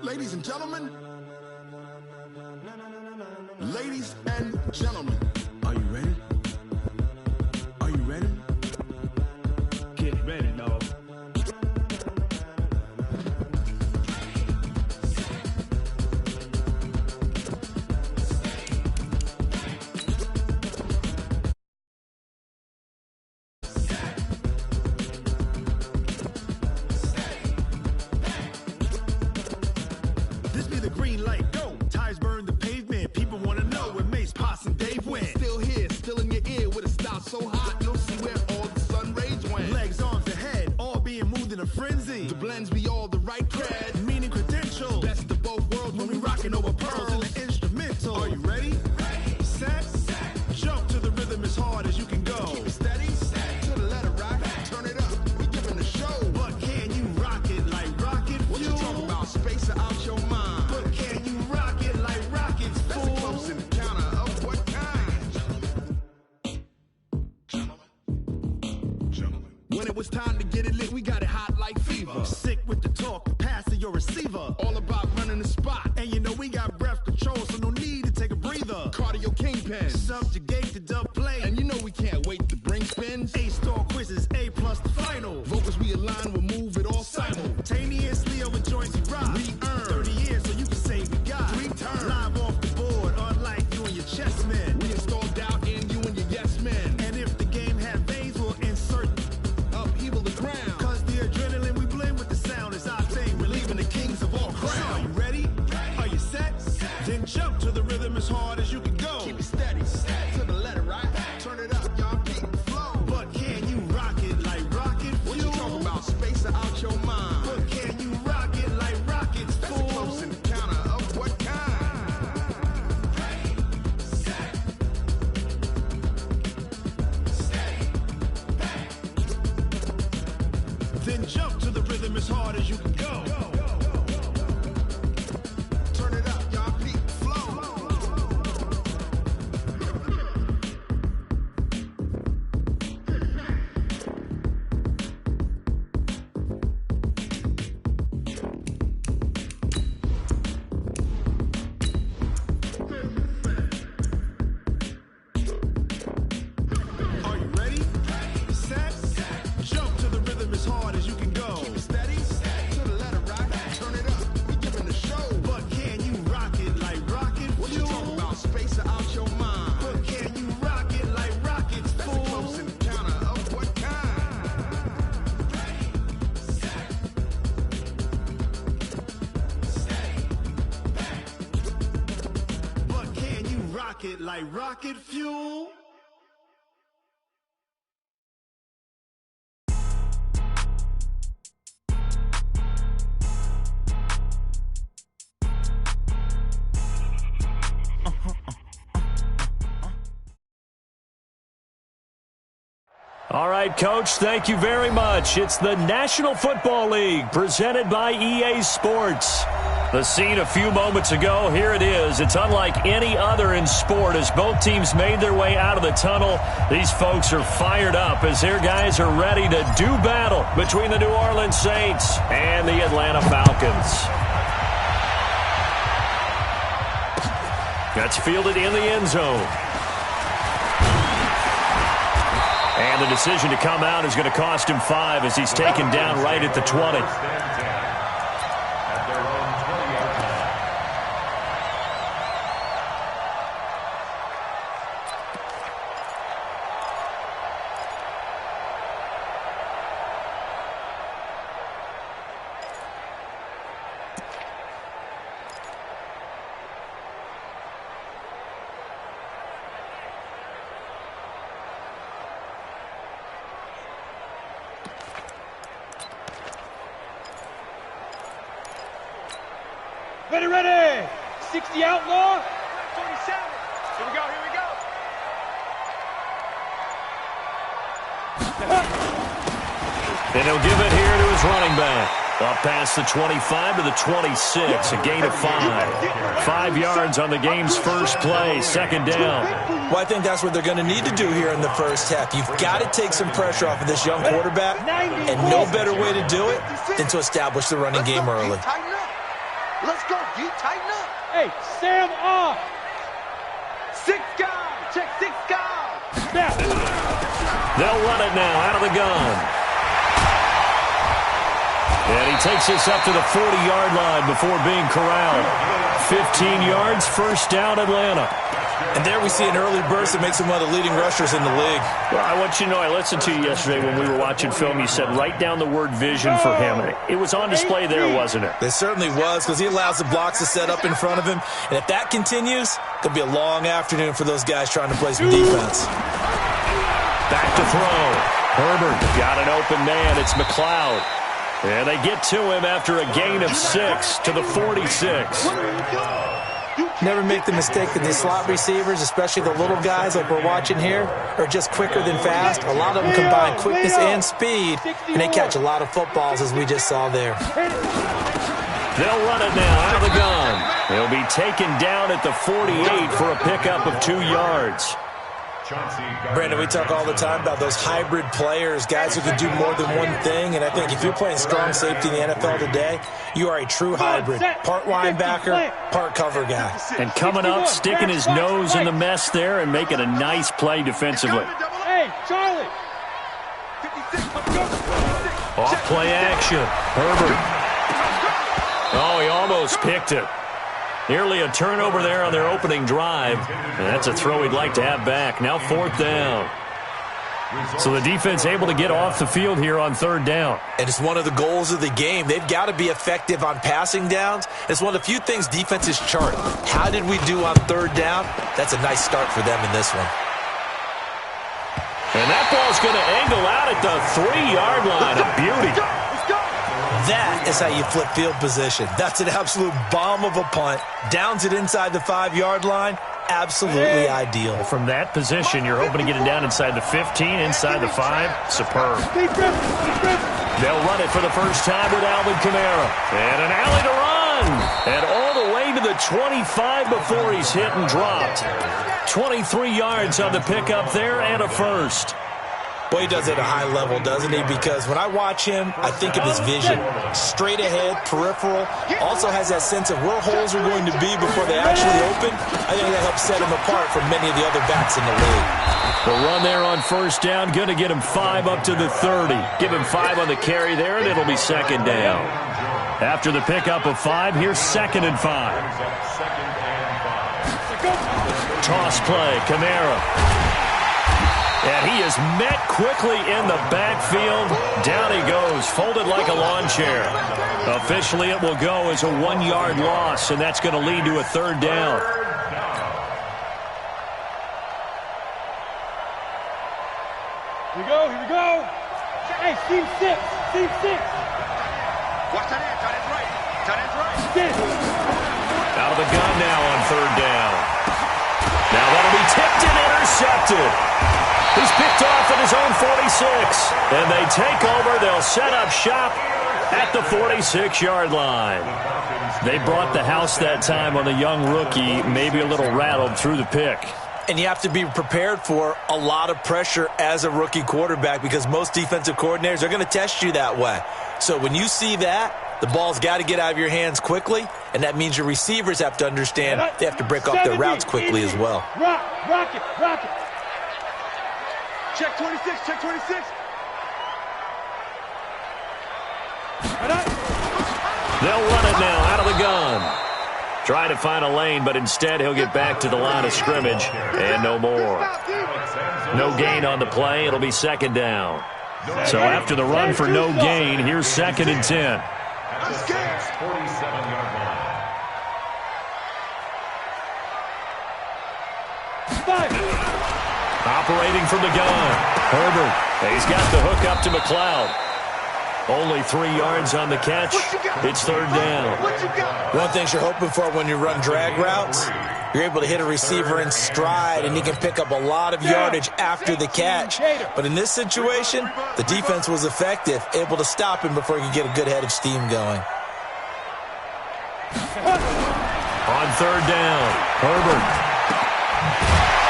Ladies and gentlemen, ladies and gentlemen, are you ready? Are you ready? Get ready, dog. This be the green light, go. Tires burn the pavement. People want to know where Mace, Poss, and Dave went. Still here, still in your ear with a style so hot, you'll see where all the sun rays went. Legs, arms, and head, all being moved in a frenzy. The blends be all the right cred, meaning credentials. Best of both worlds when we rocking over pearls in the instrumental. Are you ready? Ready. Set. Jump to the rhythm as hard as you can go. Keep it steady. To the letter right. Turn it up. We giving the show. But can you rock it like rocket fuel? What you talking about? Space out your mind. But can you rock it like rockets, fool? That's a close encounter of what kind? Gentlemen. When it was time to get it lit, we got it hot like fever. Sick with the talk, the pass to your receiver. All about running the spot. And you know we got breath control, so no need to take a breather. Cardio kingpin. Subjugate the dub play. And you know we can't wait to bring spins. A-star quizzes, A+ the final. Vocals we align, we'll move it all simultaneously over joints we rock. We earn 30 years, so you can say we got 3 turns. Live off the board, unlike you and your chess men. We install doubt in you and your yes men. And if the game had veins, we'll insert upheaval the ground. Cause the adrenaline we blend with the sound is our thing. We're leaving the kings of all crowns. So are you ready? Are you set? Then jump to the rhythm as hard as you can go. Keep it steady. To the letter right. Turn it up, y'all keep the flow. But can you rock it like rocket fuel? What you talking about? Space out your mind. But can you rock it like rockets, fool? That's a close encounter of what kind? Ready, set, steady, back. Then jump to the rhythm as hard as you can go. Turn it up, y'all keep the flow. Are you ready? Set. Jump to the rhythm as hard as you can go. Keep it steady. To the letter right. Turn it up. We giving the show. But can you rock it like rocket fuel? What you talking about? Space out your mind. But can you rock it like rockets, fool? That's a close encounter of what kind? Ready, set, steady, back. But can you rock it like rocket fuel? All right, Coach, thank you very much. It's the National Football League presented by EA Sports. The scene a few moments ago, here it is. It's unlike any other in sport as both teams made their way out of the tunnel. These folks are fired up as their guys are ready to do battle between the New Orleans Saints and the Atlanta Falcons. That's fielded in the end zone. And the decision to come out is going to cost him 5 as he's taken down right at the 20. Ready, ready! 60 outlaw, 47. Here we go, here we go. And he'll give it here to his running back. Up past the 25 to the 26, a gain of 5. 5 yards on the game's first play, second down. Well, I think that's what they're going to need to do here in the first half. You've got to take some pressure off of this young quarterback, and no better way to do it than to establish the running game early. Let's go. You tighten up. Hey, Sam off. 6 guys. Check 6 guys. Snap. They'll run it now out of the gun. And he takes this up to the 40-yard line before being corralled. 15 yards, first down, Atlanta. And there we see an early burst that makes him one of the leading rushers in the league. Well, I want you to know, I listened to you yesterday when we were watching film. You said write down the word vision for him. It was on display there, wasn't it? It certainly was, because he allows the blocks to set up in front of him. And if that continues, it's going to be a long afternoon for those guys trying to play some defense. Back to throw. Herbert got an open man. It's McLeod. And they get to him after a gain of 6 to the 46. Never make the mistake that these slot receivers, especially the little guys like we're watching here, are just quicker than fast. A lot of them combine quickness and speed, and they catch a lot of footballs, as we just saw there. They'll run it now out of the gun. He'll be taken down at the 48 for a pickup of 2 yards. Brandon, we talk all the time about those hybrid players, guys who can do more than one thing, and I think if you're playing strong safety in the NFL today, you are a true hybrid. Part linebacker, part cover guy. And coming up, sticking his nose in the mess there and making a nice play defensively. Hey, Charlie. Off play action. Herbert. Oh, he almost picked it. Nearly a turnover there on their opening drive. And that's a throw he'd like to have back. Now 4th down. So the defense able to get off the field here on 3rd down. And it's one of the goals of the game. They've got to be effective on passing downs. It's one of the few things defenses chart. How did we do on 3rd down? That's a nice start for them in this one. And that ball's going to angle out at the 3-yard line. A beauty. That is how you flip field position. That's an absolute bomb of a punt. Downs it inside the 5-yard line. Absolutely ideal. From that position, you're hoping to get it down inside the 15, inside the 5. Superb. They'll run it for the first time with Alvin Kamara. And an alley to run. And all the way to the 25 before he's hit and dropped. 23 yards on the pickup there and a first. Boy, he does it at a high level, doesn't he? Because when I watch him, I think of his vision. Straight ahead, peripheral. Also has that sense of where holes are going to be before they actually open. I think that helps set him apart from many of the other backs in the league. The run there on first down, going to get him 5 up to the 30. Give him 5 on the carry there, and it'll be 2nd down. After the pickup of 5, here's 2nd and 5. Toss play, Kamara. And he is met quickly in the backfield. Down he goes, folded like a lawn chair. Officially, it will go as a 1-yard loss, and that's going to lead to a 3rd down. Here we go, here we go. Hey, team 6, team 6. Watch that end, tight end's right. Tight end's right. Out of the gun now on 3rd down. Now that'll be tipped and intercepted. He's picked off at his own 46. And they take over. They'll set up shop at the 46-yard line. They brought the house that time on the young rookie, maybe a little rattled through the pick. And you have to be prepared for a lot of pressure as a rookie quarterback because most defensive coordinators are going to test you that way. So when you see that, the ball's got to get out of your hands quickly, and that means your receivers have to understand they have to break off their routes quickly as well. Rock it. Check 26, check 26. They'll run it now out of the gun. Try to find a lane, but instead he'll get back to the line of scrimmage, and no more. No gain on the play. It'll be 2nd down. So after the run for no gain, here's 2nd and 10. Operating from the gun. Herbert. He's got the hook up to McLeod. Only 3 yards on the catch. It's 3rd down. One thing you're hoping for when you run drag routes, you're able to hit a receiver in stride, and he can pick up a lot of yardage after the catch. But in this situation, the defense was effective, able to stop him before he could get a good head of steam going. On 3rd down, Herbert.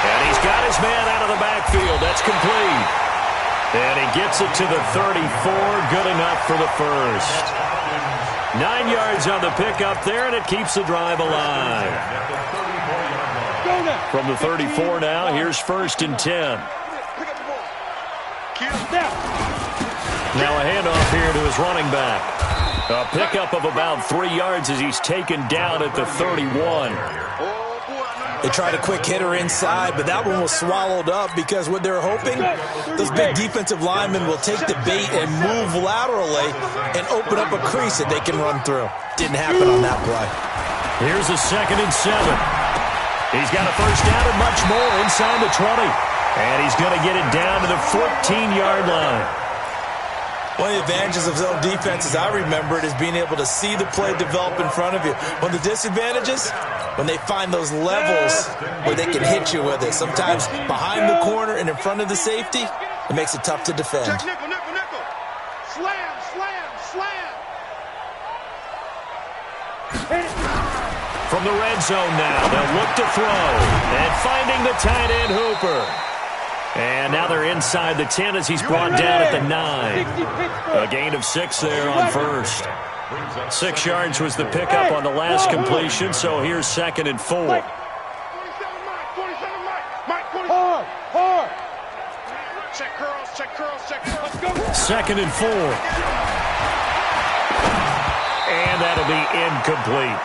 And he's got his man out of the backfield. That's complete. And he gets it to the 34. Good enough for the first. 9 yards on the pickup there, and it keeps the drive alive. From the 34 now, here's 1st and 10. Now a handoff here to his running back. A pickup of about 3 yards as he's taken down at the 31. They tried a quick hitter inside, but that one was swallowed up because what they're hoping, those big defensive linemen will take the bait and move laterally and open up a crease that they can run through. Didn't happen on that play. Here's a 2nd and 7. He's got a first down and much more inside the 20. And he's going to get it down to the 14-yard line. One of the advantages of zone defenses, I remember it, is being able to see the play develop in front of you. One of the disadvantages, when they find those levels where they can hit you with it. Sometimes behind the corner and in front of the safety, it makes it tough to defend. Check nickel, nickel, nickel. Slam, slam, slam. From the red zone now, they'll look to throw. And finding the tight end, Hooper. And now they're inside the 10 as he's brought down at the 9. A gain of 6 there on 1st. 6 yards was the pickup on the last completion, so here's 2nd and 4. 27 Mike. Hard. Check curls, check curls, check curls. Let's go. 2nd and 4. And that'll be incomplete.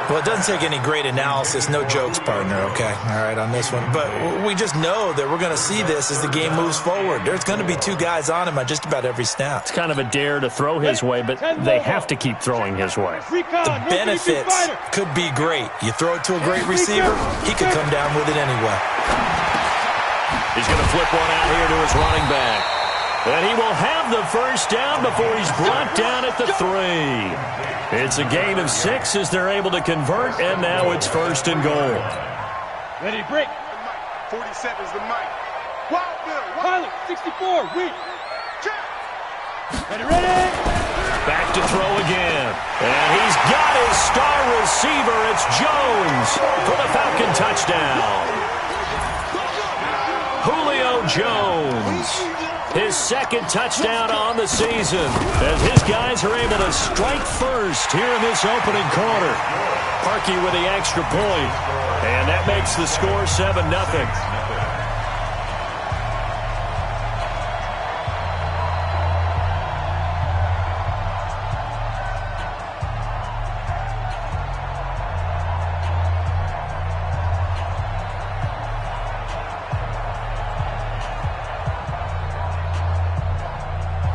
Well, it doesn't take any great analysis. No jokes, partner, okay? All right, on this one. But we just know that we're going to see this as the game moves forward. There's going to be 2 guys on him on just about every snap. It's kind of a dare to throw his way, but they have to keep throwing his way. The benefits could be great. You throw it to a great receiver, he could come down with it anyway. He's going to flip one out here to his running back. And he will have the first down before he's brought down at the 3. It's a gain of 6 as they're able to convert, and now it's 1st and goal. Ready, break. 47's the mic. Wild Bill. Pilot, 64, weak. Check. Ready. Back to throw again. And he's got his star receiver. It's Jones for the Falcon touchdown. Julio Jones. His 2nd touchdown on the season as his guys are able to strike first here in this opening quarter. Parkey with the extra point, and that makes the score 7-0.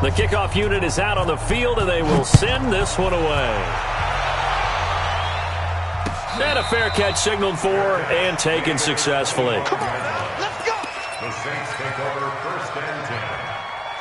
The kickoff unit is out on the field, and they will send this one away. And a fair catch signaled for and taken successfully. Let's go. The Saints take over 1st and 10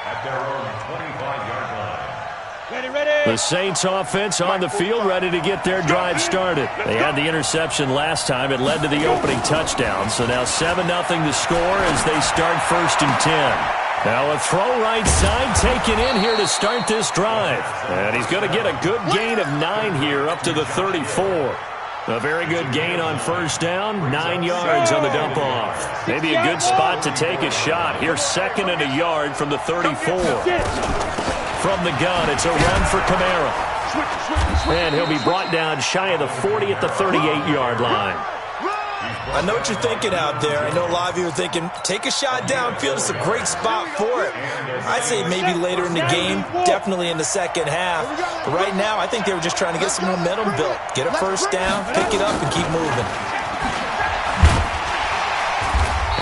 at their own 25-yard line. Ready. The Saints offense on the field, ready to get their drive started. They had the interception last time. It led to the opening touchdown. So now 7-0 to score as they start 1st and 10. Now a throw right side taken in here to start this drive. And he's going to get a good gain of 9 here up to the 34. A very good gain on 1st down, 9 yards on the dump off. Maybe a good spot to take a shot. Here's 2nd and a yard from the 34. From the gun, it's a run for Kamara. And he'll be brought down shy of the 40 at the 38-yard line. I know what you're thinking out there. I know a lot of you are thinking, take a shot downfield. It's a great spot for it. I'd say maybe later in the game, definitely in the second half. But right now, I think they were just trying to get some momentum built. Get a first down, pick it up, and keep moving.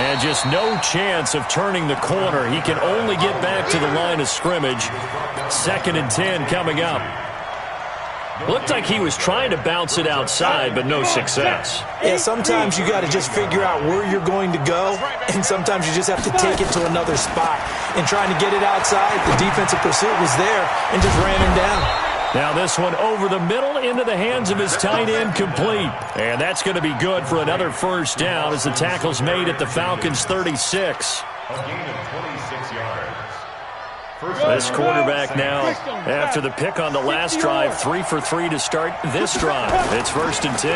And just no chance of turning the corner. He can only get back to the line of scrimmage. 2nd and 10 coming up. Looked like he was trying to bounce it outside, but no success. Yeah, sometimes you got to just figure out where you're going to go, and sometimes you just have to take it to another spot. And trying to get it outside, the defensive pursuit was there and just ran him down. Now this one over the middle into the hands of his tight end, complete. And that's going to be good for another first down as the tackle's made at the Falcons' 36. A gain of 26 yards. This quarterback now, after the pick on the last drive, 3 for 3 to start this drive. It's 1st and 10.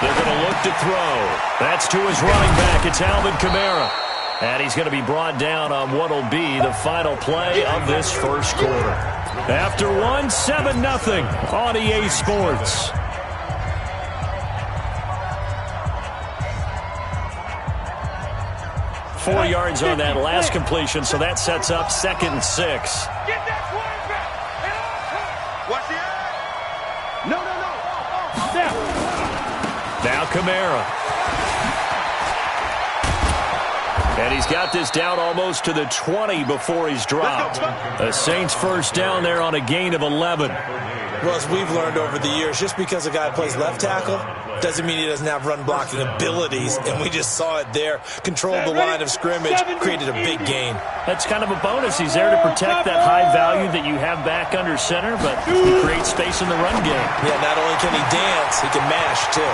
They're going to look to throw. That's to his running back. It's Alvin Kamara. And he's going to be brought down on what will be the final play of this first quarter. After one, 7-0 on EA Sports. Four yards on that last completion, so that sets up 2nd and 6. Get that quarterback. Watch the eye. No. Step. Now Kamara. And he's got this down almost to the 20 before he's dropped. The Saints first down there on a gain of 11. Well, as we've learned over the years, just because a guy plays left tackle doesn't mean he doesn't have run blocking abilities, and we just saw it there. Controlled the line of scrimmage, created a big gain. That's kind of a bonus. He's there to protect that high value that you have back under center, but he creates space in the run game. Yeah, not only can he dance, he can mash, too.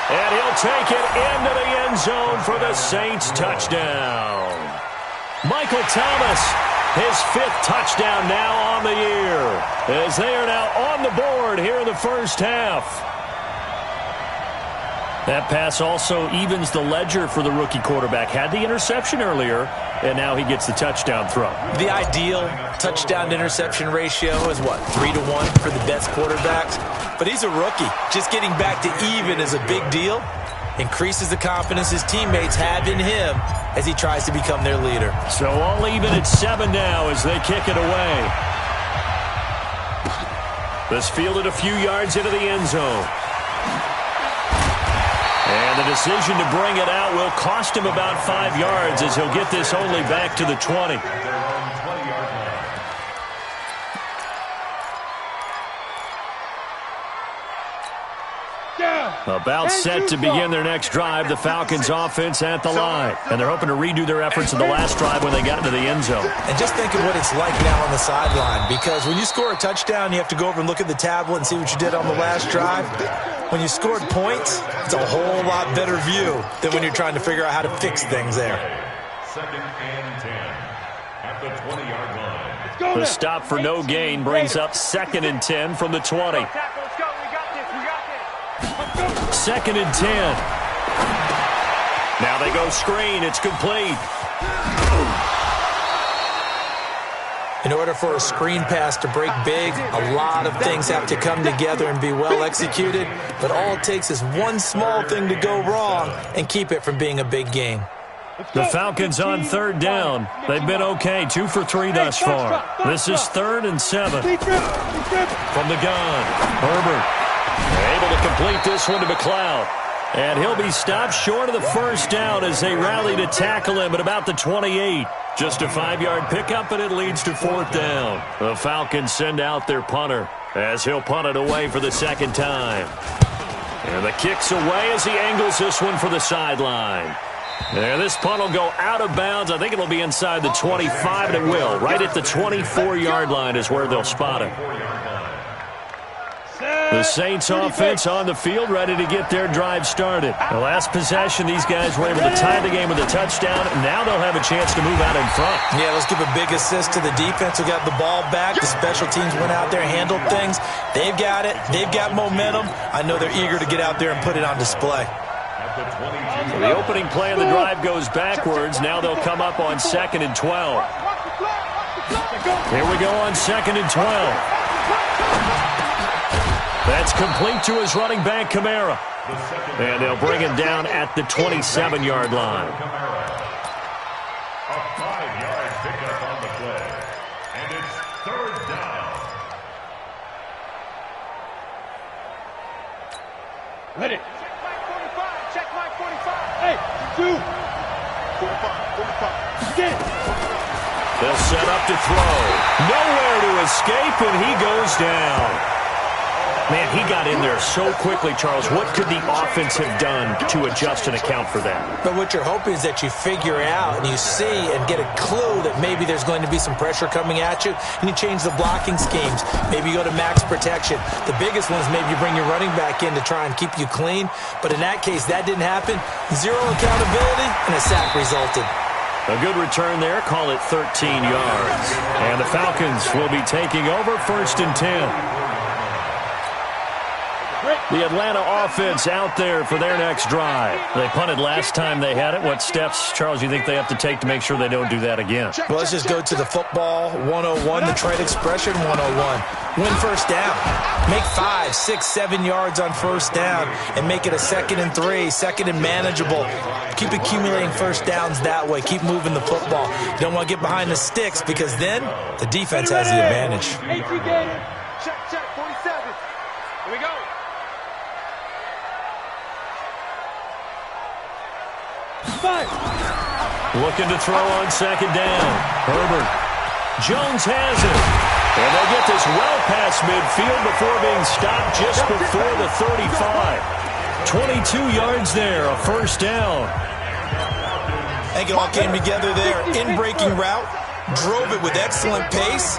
And he'll take it into the end zone for the Saints touchdown. Michael Thomas, his 5th touchdown now on the year, as they are now on the board here in the first half. That pass also evens the ledger for the rookie quarterback. Had the interception earlier, and now he gets the touchdown throw. The ideal touchdown-interception ratio is, what, 3-to-1 for the best quarterbacks? But he's a rookie. Just getting back to even is a big deal. Increases the confidence his teammates have in him as he tries to become their leader. So all even at 7 now as they kick it away. This fielded a few yards into the end zone. And the decision to bring it out will cost him about 5 yards as he'll get this only back to the 20. About set to begin their next drive, the Falcons offense at the line. And they're hoping to redo their efforts in the last drive when they got into the end zone. And just think of what it's like now on the sideline, because when you score a touchdown, you have to go over and look at the tablet and see what you did on the last drive. When you scored points, it's a whole lot better view than when you're trying to figure out how to fix things there. 2nd and 10 at the 20-yard line. The stop for no gain brings up 2nd and 10 from the 20. 2nd and 10. Now they go screen. It's complete. In order for a screen pass to break big, a lot of things have to come together and be well executed. But all it takes is one small thing to go wrong and keep it from being a big game. The Falcons on 3rd down. They've been okay, 2 for 3 thus far. This is 3rd and 7. From the gun, Herbert able to complete this one to McLeod. And he'll be stopped short of the first down as they rally to tackle him at about the 28. Just a 5-yard pickup, and it leads to 4th down. The Falcons send out their punter as he'll punt it away for the 2nd time. And the kick's away as he angles this one for the sideline. And this punt will go out of bounds. I think it'll be inside the 25, and it will. Right at the 24-yard line is where they'll spot it. The Saints offense on the field, ready to get their drive started. The last possession, these guys were able to tie the game with a touchdown. Now they'll have a chance to move out in front. Yeah, let's give a big assist to the defense who got the ball back. The special teams went out there, handled things. They've got it. They've got momentum. I know they're eager to get out there and put it on display. So the opening play of the drive goes backwards. Now they'll come up on 2nd and 12. Here we go on 2nd and 12. That's complete to his running back, Kamara. And they'll bring him down at the 27-yard line. A 5-yard pickup on the play. And it's 3rd down. Ready. Check my 45. Hey, 2. 45. Get it. They'll set up to throw. Nowhere to escape, and he goes down. Man, he got in there so quickly, Charles. What could the offense have done to adjust and account for that? But what you're hoping is that you figure out and you see and get a clue that maybe there's going to be some pressure coming at you, and you change the blocking schemes. Maybe you go to max protection. The biggest one is maybe you bring your running back in to try and keep you clean. But in that case, that didn't happen. 0 accountability, and a sack resulted. A good return there. Call it 13 yards. And the Falcons will be taking over 1st and 10. The Atlanta offense out there for their next drive. They punted last time they had it. What steps, Charles, you think they have to take to make sure they don't do that again? Well, let's just go to the football 101, the trade expression 101. Win first down. Make 5, 6, 7 yards on first down and make it a 2nd and 3, 2nd and manageable. Keep accumulating first downs that way. Keep moving the football. You don't want to get behind the sticks because then the defense has the advantage. Check, 47. Here we go. Looking to throw on 2nd down. Herbert. Jones has it. And they get this well past midfield before being stopped just before the 35. 22 yards there, a first down. I think it all came together there. In-breaking route. Drove it with excellent pace.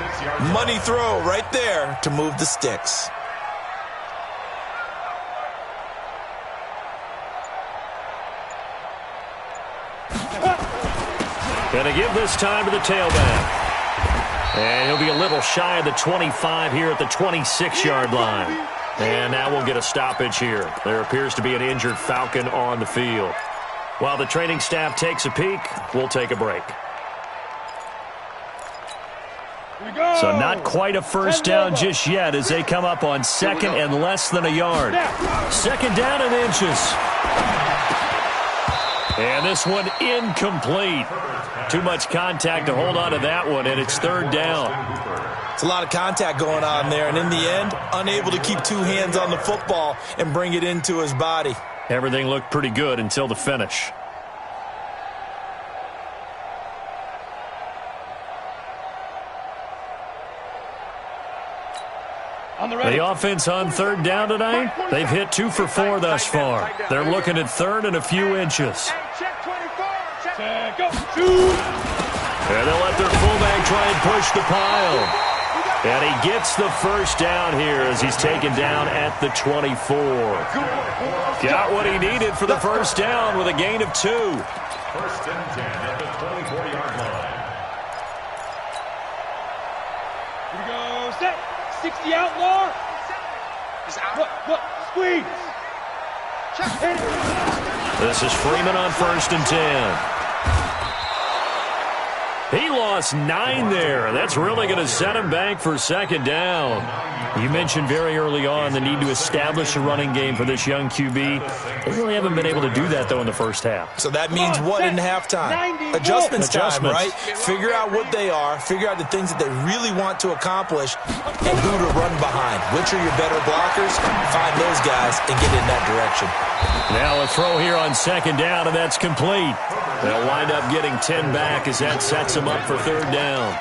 Money throw right there to move the sticks. Gonna give this time to the tailback. And he'll be a little shy of the 25 here at the 26-yard line. And now we'll get a stoppage here. There appears to be an injured Falcon on the field. While the training staff takes a peek, we'll take a break. So not quite a first down just yet as they come up on 2nd and less than a yard. 2nd down and inches. And this one incomplete. Too much contact to hold on to that one, and it's 3rd down. It's a lot of contact going on there, and in the end, unable to keep 2 hands on the football and bring it into his body. Everything looked pretty good until the finish. The offense on 3rd down tonight, they've hit 2 for 4 thus far. They're looking at 3rd and a few inches. Check, go. And they'll let their fullback try and push the pile. And he gets the first down here as he's taken down at the 24. Got what he needed for the first down with a gain of 2. 1st and 10 at the 24-yard line. Here we go, set. 60 outlaw. Look, squeeze. This is Freeman on 1st and 10. He lost 9 there. That's really going to set him back for 2nd down. You mentioned very early on the need to establish a running game for this young QB. They really haven't been able to do that, though, in the first half. So that means what in halftime? Adjustments time, right? Figure out what they are, figure out the things that they really want to accomplish, and who to run behind. Which are your better blockers? Find those guys and get in that direction. Now a throw here on 2nd down, and that's complete. They'll wind up getting 10 back as that sets them up for 3rd down.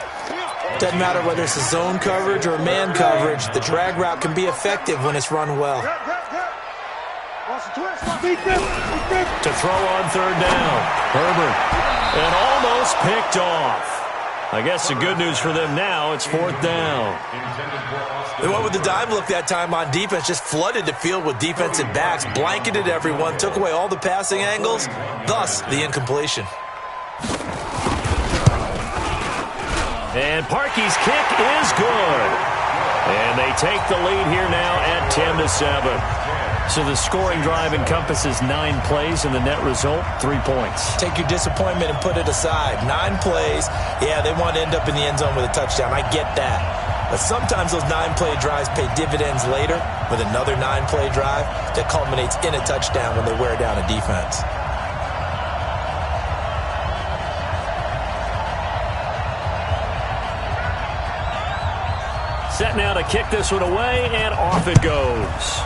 Doesn't matter whether it's a zone coverage or man coverage, the drag route can be effective when it's run well. To throw on 3rd down, Herbert, and almost picked off. I guess the good news for them now, it's 4th down. They went with the dime look that time on defense, just flooded the field with defensive backs, blanketed everyone, took away all the passing angles, thus the incompletion. And Parkey's kick is good. And they take the lead here now at 10-7. So the scoring drive encompasses 9 plays, and the net result, 3 points. Take your disappointment and put it aside. 9 plays, yeah, they want to end up in the end zone with a touchdown. I get that. But sometimes those 9-play drives pay dividends later with another 9-play drive that culminates in a touchdown when they wear down a defense. Set now to kick this one away, and off it goes.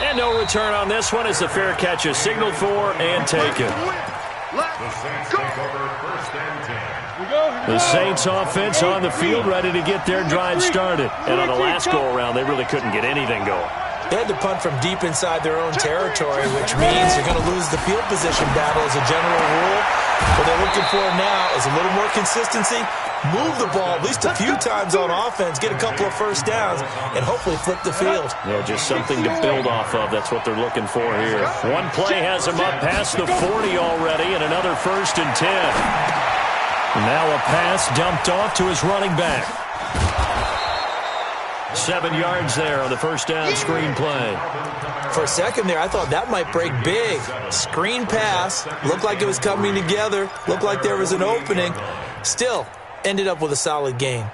And no return on this one as the fair catch is signaled for and taken. The Saints take over 1st and 10. The Saints offense on the field ready to get their drive started. And on the last go-around, they really couldn't get anything going. They had to punt from deep inside their own territory, which means you're going to lose the field position battle as a general rule. What they're looking for now is a little more consistency, move the ball at least a few times on offense, get a couple of first downs, and hopefully flip the field. Yeah, just something to build off of. That's what they're looking for here. One play has him up past the 40 already, and another 1st and 10. And now a pass dumped off to his running back. 7 yards there on the first down screen play. For a second there, I thought that might break big. Screen pass. Looked like it was coming together. Looked like there was an opening. Still, ended up with a solid gain.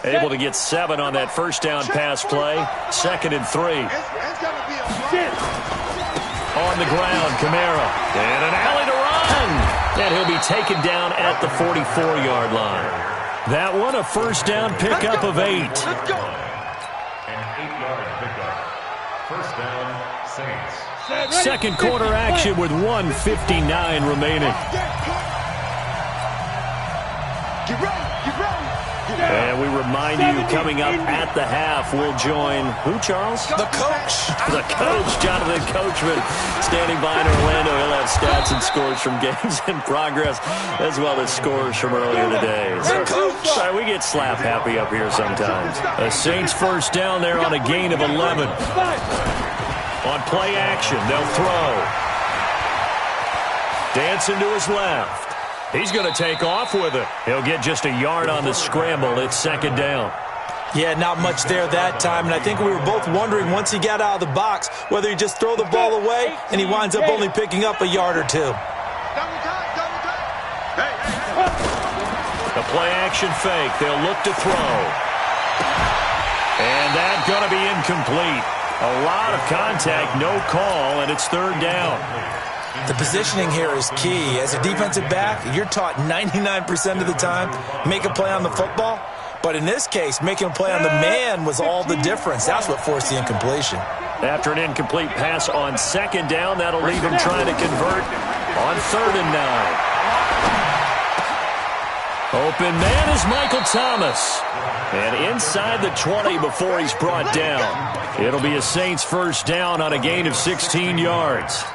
Able to get 7 on that first down pass play. 2nd and 3. On the ground, Kamara. And an alley to run. And he'll be taken down at the 44-yard line. That one, a first down pickup of 8. An 8-yard pickup. First down, Saints. Second quarter action with 1:59 remaining. Get ready, get ready. And we remind you, coming up at the half, we'll join who, Charles? The coach. The coach, Jonathan Coachman, standing by in Orlando. He'll have stats and scores from games in progress, as well as scores from earlier today. Sorry, we get slap happy up here sometimes. The Saints first down there on a gain of 11. On play action, they'll throw. Dancing to his left. He's going to take off with it. He'll get just a yard on the scramble. It's 2nd down. Yeah, not much there that time, and I think we were both wondering once he got out of the box whether he just throw the ball away and he winds up only picking up a yard or 2. Double time, double time. The play action fake. They'll look to throw. And that's going to be incomplete. A lot of contact, no call, and it's 3rd down. The positioning here is key. As a defensive back, you're taught 99% of the time, make a play on the football. But in this case, making a play on the man was all the difference. That's what forced the incompletion. After an incomplete pass on 2nd down, that'll leave him trying to convert on 3rd and 9. Open man is Michael Thomas. And inside the 20 before he's brought down. It'll be a Saints first down on a gain of 16 yards.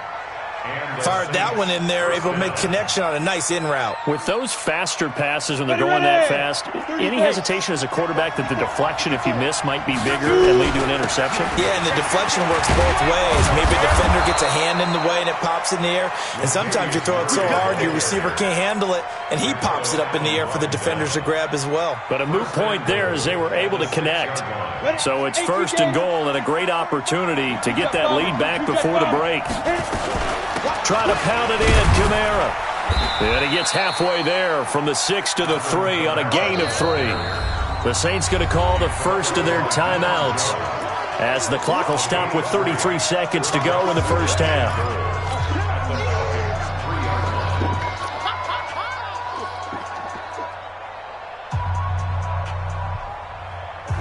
Fired that one in there, able to make connection on a nice in route. With those faster passes when they're going that fast, any hesitation as a quarterback that the deflection, if you miss, might be bigger and lead to an interception? Yeah, and the deflection works both ways. Maybe a defender gets a hand in the way and it pops in the air. And sometimes you throw it so hard your receiver can't handle it, and he pops it up in the air for the defenders to grab as well. But a moot point there is they were able to connect. So it's 1st and goal and a great opportunity to get that lead back before the break. Trying to pound it in, Kamara. And he gets halfway there from the 6 to the 3 on a gain of 3. The Saints going to call the first of their timeouts as the clock will stop with 33 seconds to go in the first half.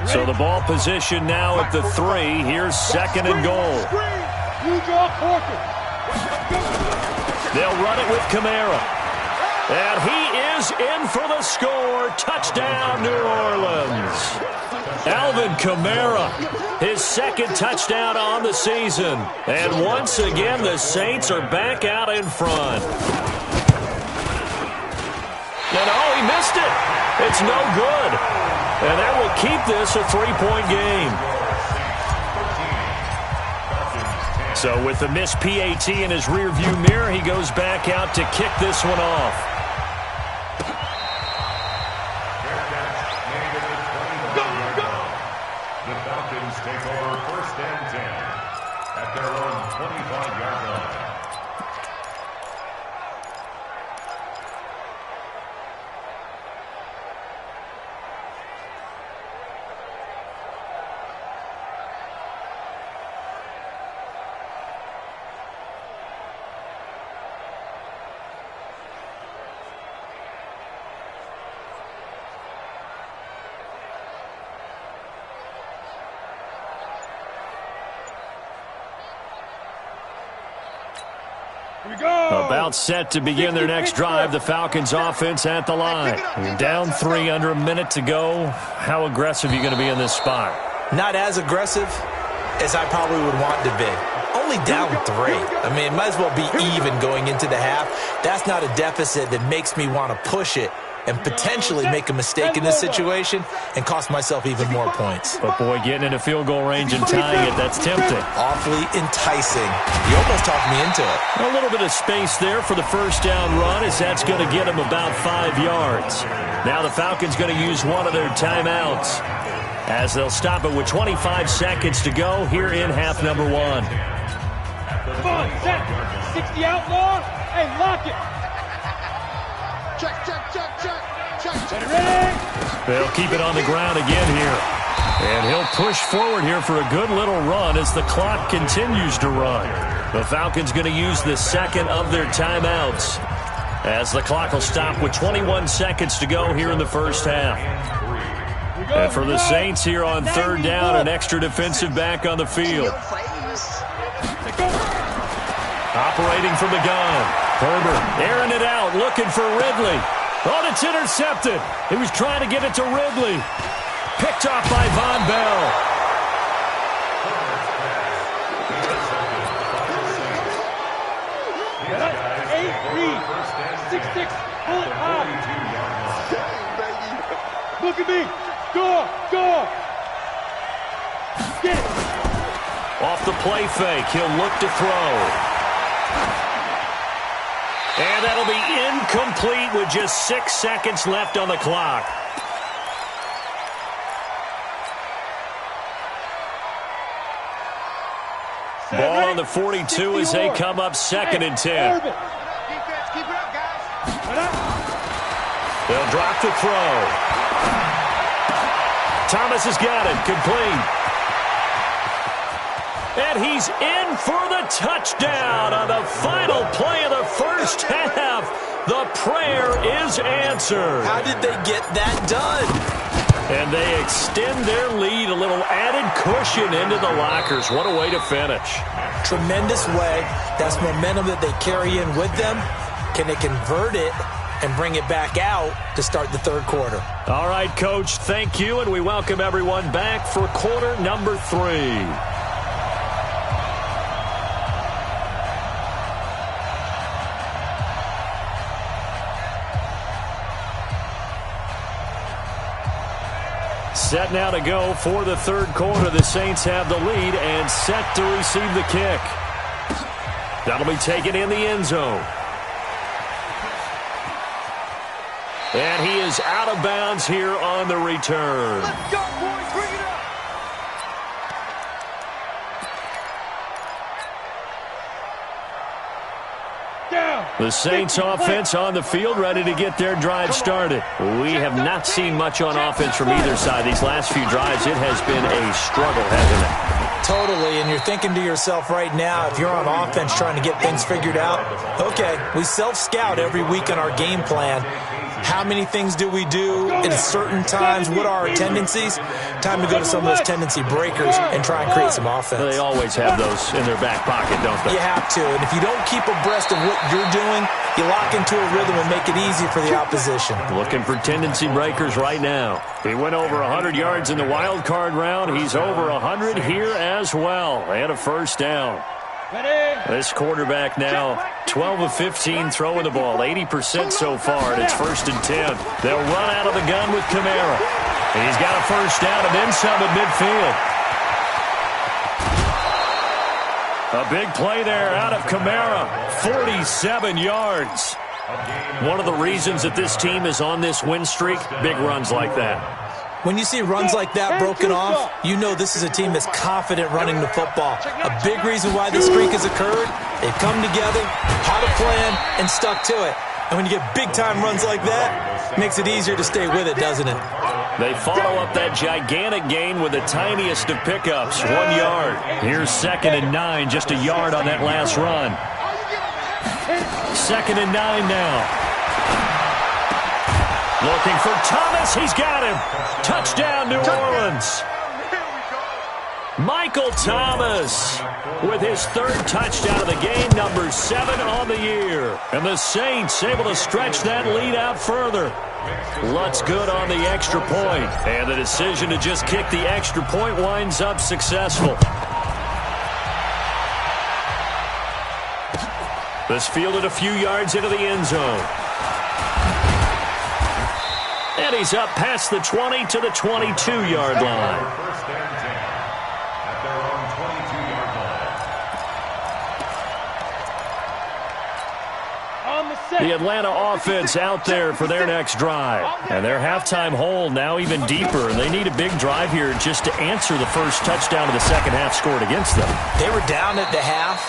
So the ball position now at the 3. Here's 2nd and goal. They'll run it with Kamara. And he is in for the score. Touchdown, New Orleans. Alvin Kamara, his 2nd touchdown on the season. And once again, the Saints are back out in front. And oh, he missed it. It's no good. And that will keep this a 3-point game. So with the missed PAT in his rearview mirror, he goes back out to kick this one off. The Falcons take over 1st and 10 at their own 25-yard line. About set to begin their next drive. The Falcons offense at the line. Down 3, under a minute to go. How aggressive are you going to be in this spot? Not as aggressive as I probably would want to be. Only down 3. I mean, it might as well be even going into the half. That's not a deficit that makes me want to push it. and potentially make a mistake in this situation and cost myself even more points. But, boy, getting into field goal range and tying it, that's tempting. Awfully enticing. You almost talked me into it. A little bit of space there for the first down run, as that's going to get him about 5 yards. Now the Falcons going to use one of their timeouts, as they'll stop it with 25 seconds to go here in half number 1. Come on, set. 60 outlaw. Hey, lock it. Check. Ready? They'll keep it on the ground again here. And he'll push forward here for a good little run as the clock continues to run. The Falcons going to use the second of their timeouts, as the clock will stop with 21 seconds to go here in the first half. And for the Saints here on third down, an extra defensive back on the field. Operating from the gun. Herbert airing it out, looking for Ridley. Oh, it's intercepted. He was trying to get it to Ridley. Picked off by Von Bell. Eight, read. 6-6, pull it high. Look at me. Go. Get it. Off the play fake, he'll look to throw. And that'll be incomplete with just 6 seconds left on the clock. Ball on the 42 as they come up 2nd and 10. Defense, keep it up, guys. They'll drop the throw. Thomas has got it, complete. And he's in for the touchdown on the final play of the first half. The prayer is answered. How did they get that done? And they extend their lead, a little added cushion into the lockers. What a way to finish. Tremendous way. That's momentum that they carry in with them. Can they convert it and bring it back out to start the third quarter? All right, Coach, thank you, and we welcome everyone back for quarter number 3. Set now to go for the third quarter. The Saints have the lead and set to receive the kick. That'll be taken in the end zone. And he is out of bounds here on the return. Let's go, boys. Bring it up. Down. The Saints offense on the field, ready to get their drive started. We have not seen much on offense from either side. These last few drives, it has been a struggle, hasn't it? Totally, and you're thinking to yourself right now, if you're on offense trying to get things figured out, okay, we self-scout every week on our game plan. How many things do we do at certain times? What are our tendencies? Time to go to some of those tendency breakers and try and create some offense. They always have those in their back pocket, don't they? You have to, and if you don't keep abreast of what you're doing, you lock into a rhythm and make it easy for the opposition. Looking for tendency breakers right now. He went over 100 yards in the wild card round. He's over 100 here as well. And a first down. This quarterback now 12 of 15 throwing the ball, 80% so far, and it's 1st and 10. They'll run out of the gun with Kamara. And he's got a first down and then some at midfield. A big play there out of Kamara, 47 yards. One of the reasons that this team is on this win streak, big runs like that. When you see runs like that broken off, you know this is a team that's confident running the football. A big reason why this streak has occurred, they've come together, had a plan, and stuck to it. And when you get big-time runs like that, it makes it easier to stay with it, doesn't it? They follow up that gigantic gain with the tiniest of pickups, 1 yard. Here's 2nd and 9, just a yard on that last run. 2nd and 9 now. Looking for Thomas. He's got him. Touchdown, New Orleans. Michael Thomas with his 3rd touchdown of the game, number 7 on the year. And the Saints able to stretch that lead out further. Lutz good on the extra point. And the decision to just kick the extra point winds up successful. This fielded a few yards into the end zone. And he's up past the 20 to the 22-yard line. First and 10 at their own 22-yard line. The Atlanta offense out there for their next drive. And their halftime hole now even deeper. And they need a big drive here just to answer the first touchdown of the second half scored against them. They were down at the half.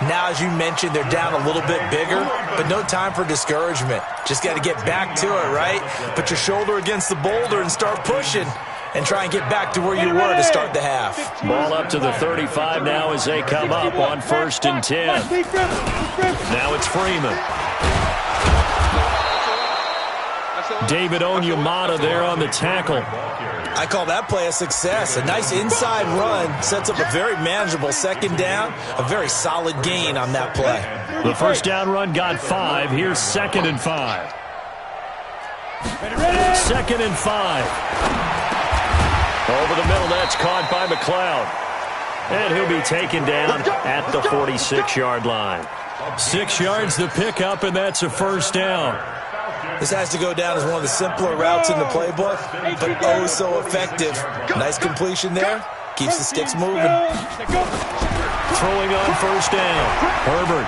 Now, as you mentioned, they're down a little bit bigger, but no time for discouragement. Just got to get back to it, right? Put your shoulder against the boulder and start pushing and try and get back to where you were to start the half. Ball up to the 35 now as they come up on 1st and 10. Now it's Freeman. David Onyemata there on the tackle. I call that play a success. A nice inside run sets up a very manageable second down. A very solid gain on that play. The first down run got 5. Here's 2nd and 5. 2nd and 5. Over the middle, that's caught by McLeod. And he'll be taken down at the 46-yard line. 6 yards the pickup, and that's a first down. This has to go down as one of the simpler routes in the playbook, but oh so effective. Nice completion there. Keeps the sticks moving. Throwing on first down. Herbert.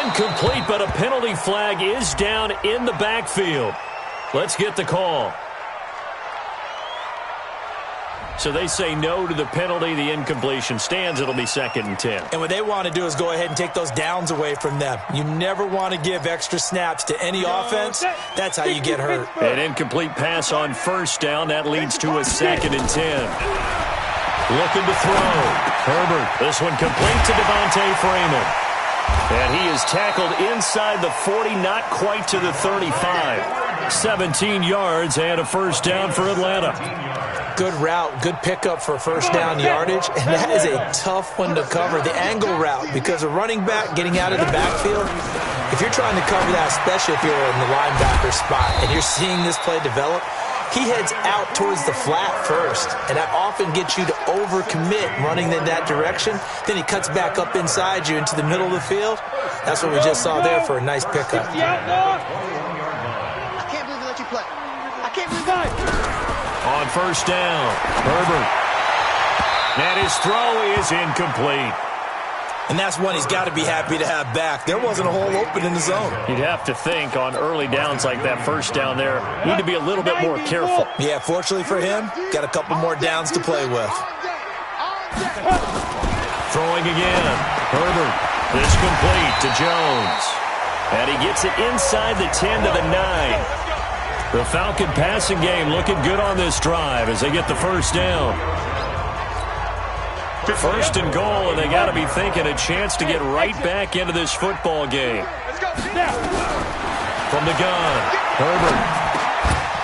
Incomplete, but a penalty flag is down in the backfield. Let's get the call. So they say no to the penalty. The incompletion stands. It'll be 2nd and 10. And what they want to do is go ahead and take those downs away from them. You never want to give extra snaps to any offense. That's how you get hurt. An incomplete pass on first down. That leads to a 2nd and 10. Looking to throw. Herbert. This one complete to Devontae Freeman. And he is tackled inside the 40, not quite to the 35. 17 yards and a first down for Atlanta. Good route, good pickup for first down yardage, and that is a tough one to cover. The angle route, because a running back getting out of the backfield, if you're trying to cover that, especially if you're in the linebacker spot and you're seeing this play develop, he heads out towards the flat first, and that often gets you to overcommit running in that direction. Then he cuts back up inside you into the middle of the field. That's what we just saw there for a nice pickup. I can't believe they let you play. I can't believe that. On first down, Herbert. And his throw is incomplete. And that's one he's got to be happy to have back. There wasn't a hole open in the zone. You'd have to think on early downs like that first down there, need to be a little bit more careful. Yeah, fortunately for him, got a couple more downs to play with. Throwing again, Herbert. This complete to Jones. And he gets it inside the 10 to the 9. The Falcon passing game looking good on this drive as they get the first down. First and goal, and they got to be thinking a chance to get right back into this football game. From the gun, Herbert.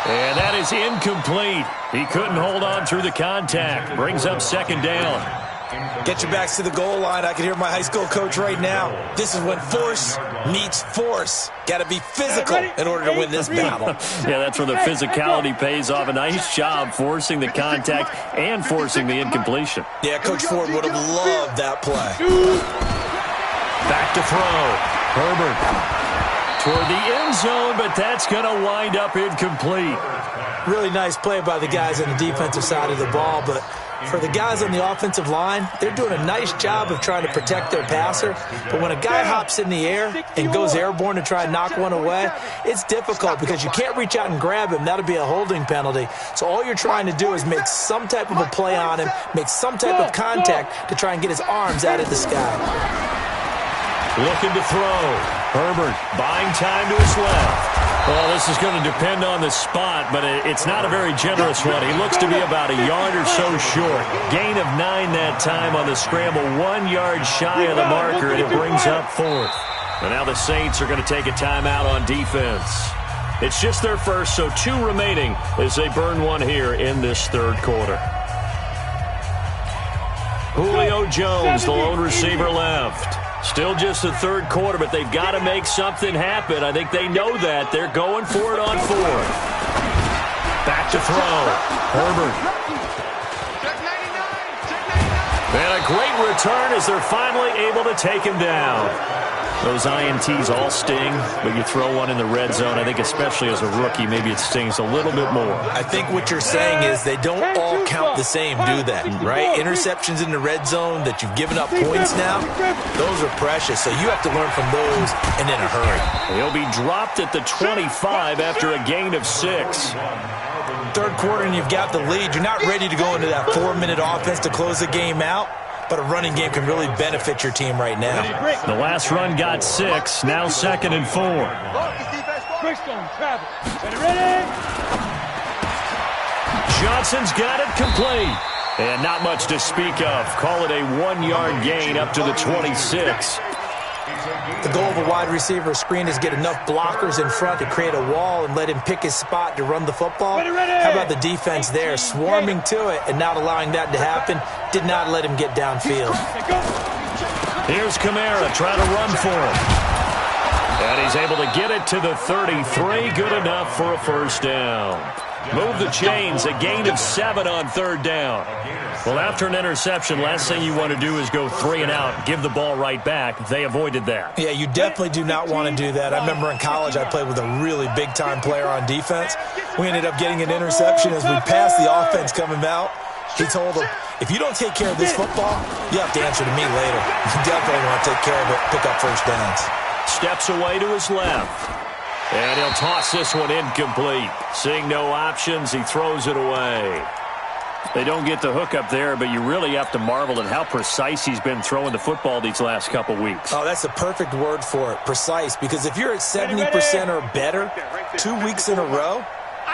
And that is incomplete. He couldn't hold on through the contact. Brings up 2nd down. Get your backs to the goal line. I can hear my high school coach right now. This is when force meets force. Got to be physical in order to win this battle. Yeah, that's where the physicality pays off. A nice job forcing the contact and forcing the incompletion. Yeah, Coach Ford would have loved that play. Back to throw. Herbert toward the end zone, but that's going to wind up incomplete. Really nice play by the guys on the defensive side of the ball, but for the guys on the offensive line, they're doing a nice job of trying to protect their passer. But when a guy hops in the air and goes airborne to try and knock one away, it's difficult because you can't reach out and grab him. That'll be a holding penalty. So all you're trying to do is make some type of a play on him, make some type of contact to try and get his arms out of the sky. Looking to throw. Herbert buying time to his left. Well, this is going to depend on the spot, but it's not a very generous one. He looks to be about a yard or so short. Gain of 9 that time on the scramble, 1 yard shy of the marker, and it brings up 4th. And now the Saints are going to take a timeout on defense. It's just their first, so 2 remaining as they burn one here in this 3rd quarter. Julio Jones, the lone receiver left. Still just the 3rd quarter, but they've got to make something happen. I think they know that. They're going for it on 4th. Back to throw. Herbert. And a great return as they're finally able to take him down. Those INTs all sting, but you throw one in the red zone, I think especially as a rookie, maybe it stings a little bit more. I think what you're saying is they don't all count the same, do they? Right? Interceptions in the red zone that you've given up points now, those are precious. So you have to learn from those and in a hurry. He'll be dropped at the 25 after a gain of 6. Third quarter and you've got the lead. You're not ready to go into that 4-minute offense to close the game out, but a running game can really benefit your team right now. The last run got 6, now 2nd and 4. Johnson's got it complete. And not much to speak of. Call it a 1-yard gain up to the 26. The goal of a wide receiver screen is get enough blockers in front to create a wall and let him pick his spot to run the football. How about the defense there, swarming to it and not allowing that to happen? Did not let him get downfield. Here's Kamara trying to run for him. And he's able to get it to the 33. Good enough for a first down. Move the chains, a gain of 7 on 3rd down. Well, after an interception, last thing you want to do is go 3 and out, give the ball right back. They avoided that. Yeah, you definitely do not want to do that. I remember in college I played with a really big-time player on defense. We ended up getting an interception as we passed the offense coming out. He told him, if you don't take care of this football, you have to answer to me later. You definitely want to take care of it, pick up first downs. Steps away to his left. And he'll toss this one incomplete. Seeing no options, he throws it away. They don't get the hook up there, but you really have to marvel at how precise he's been throwing the football these last couple weeks. Oh, that's the perfect word for it, precise, because if you're at 70% or better 2 weeks in a row,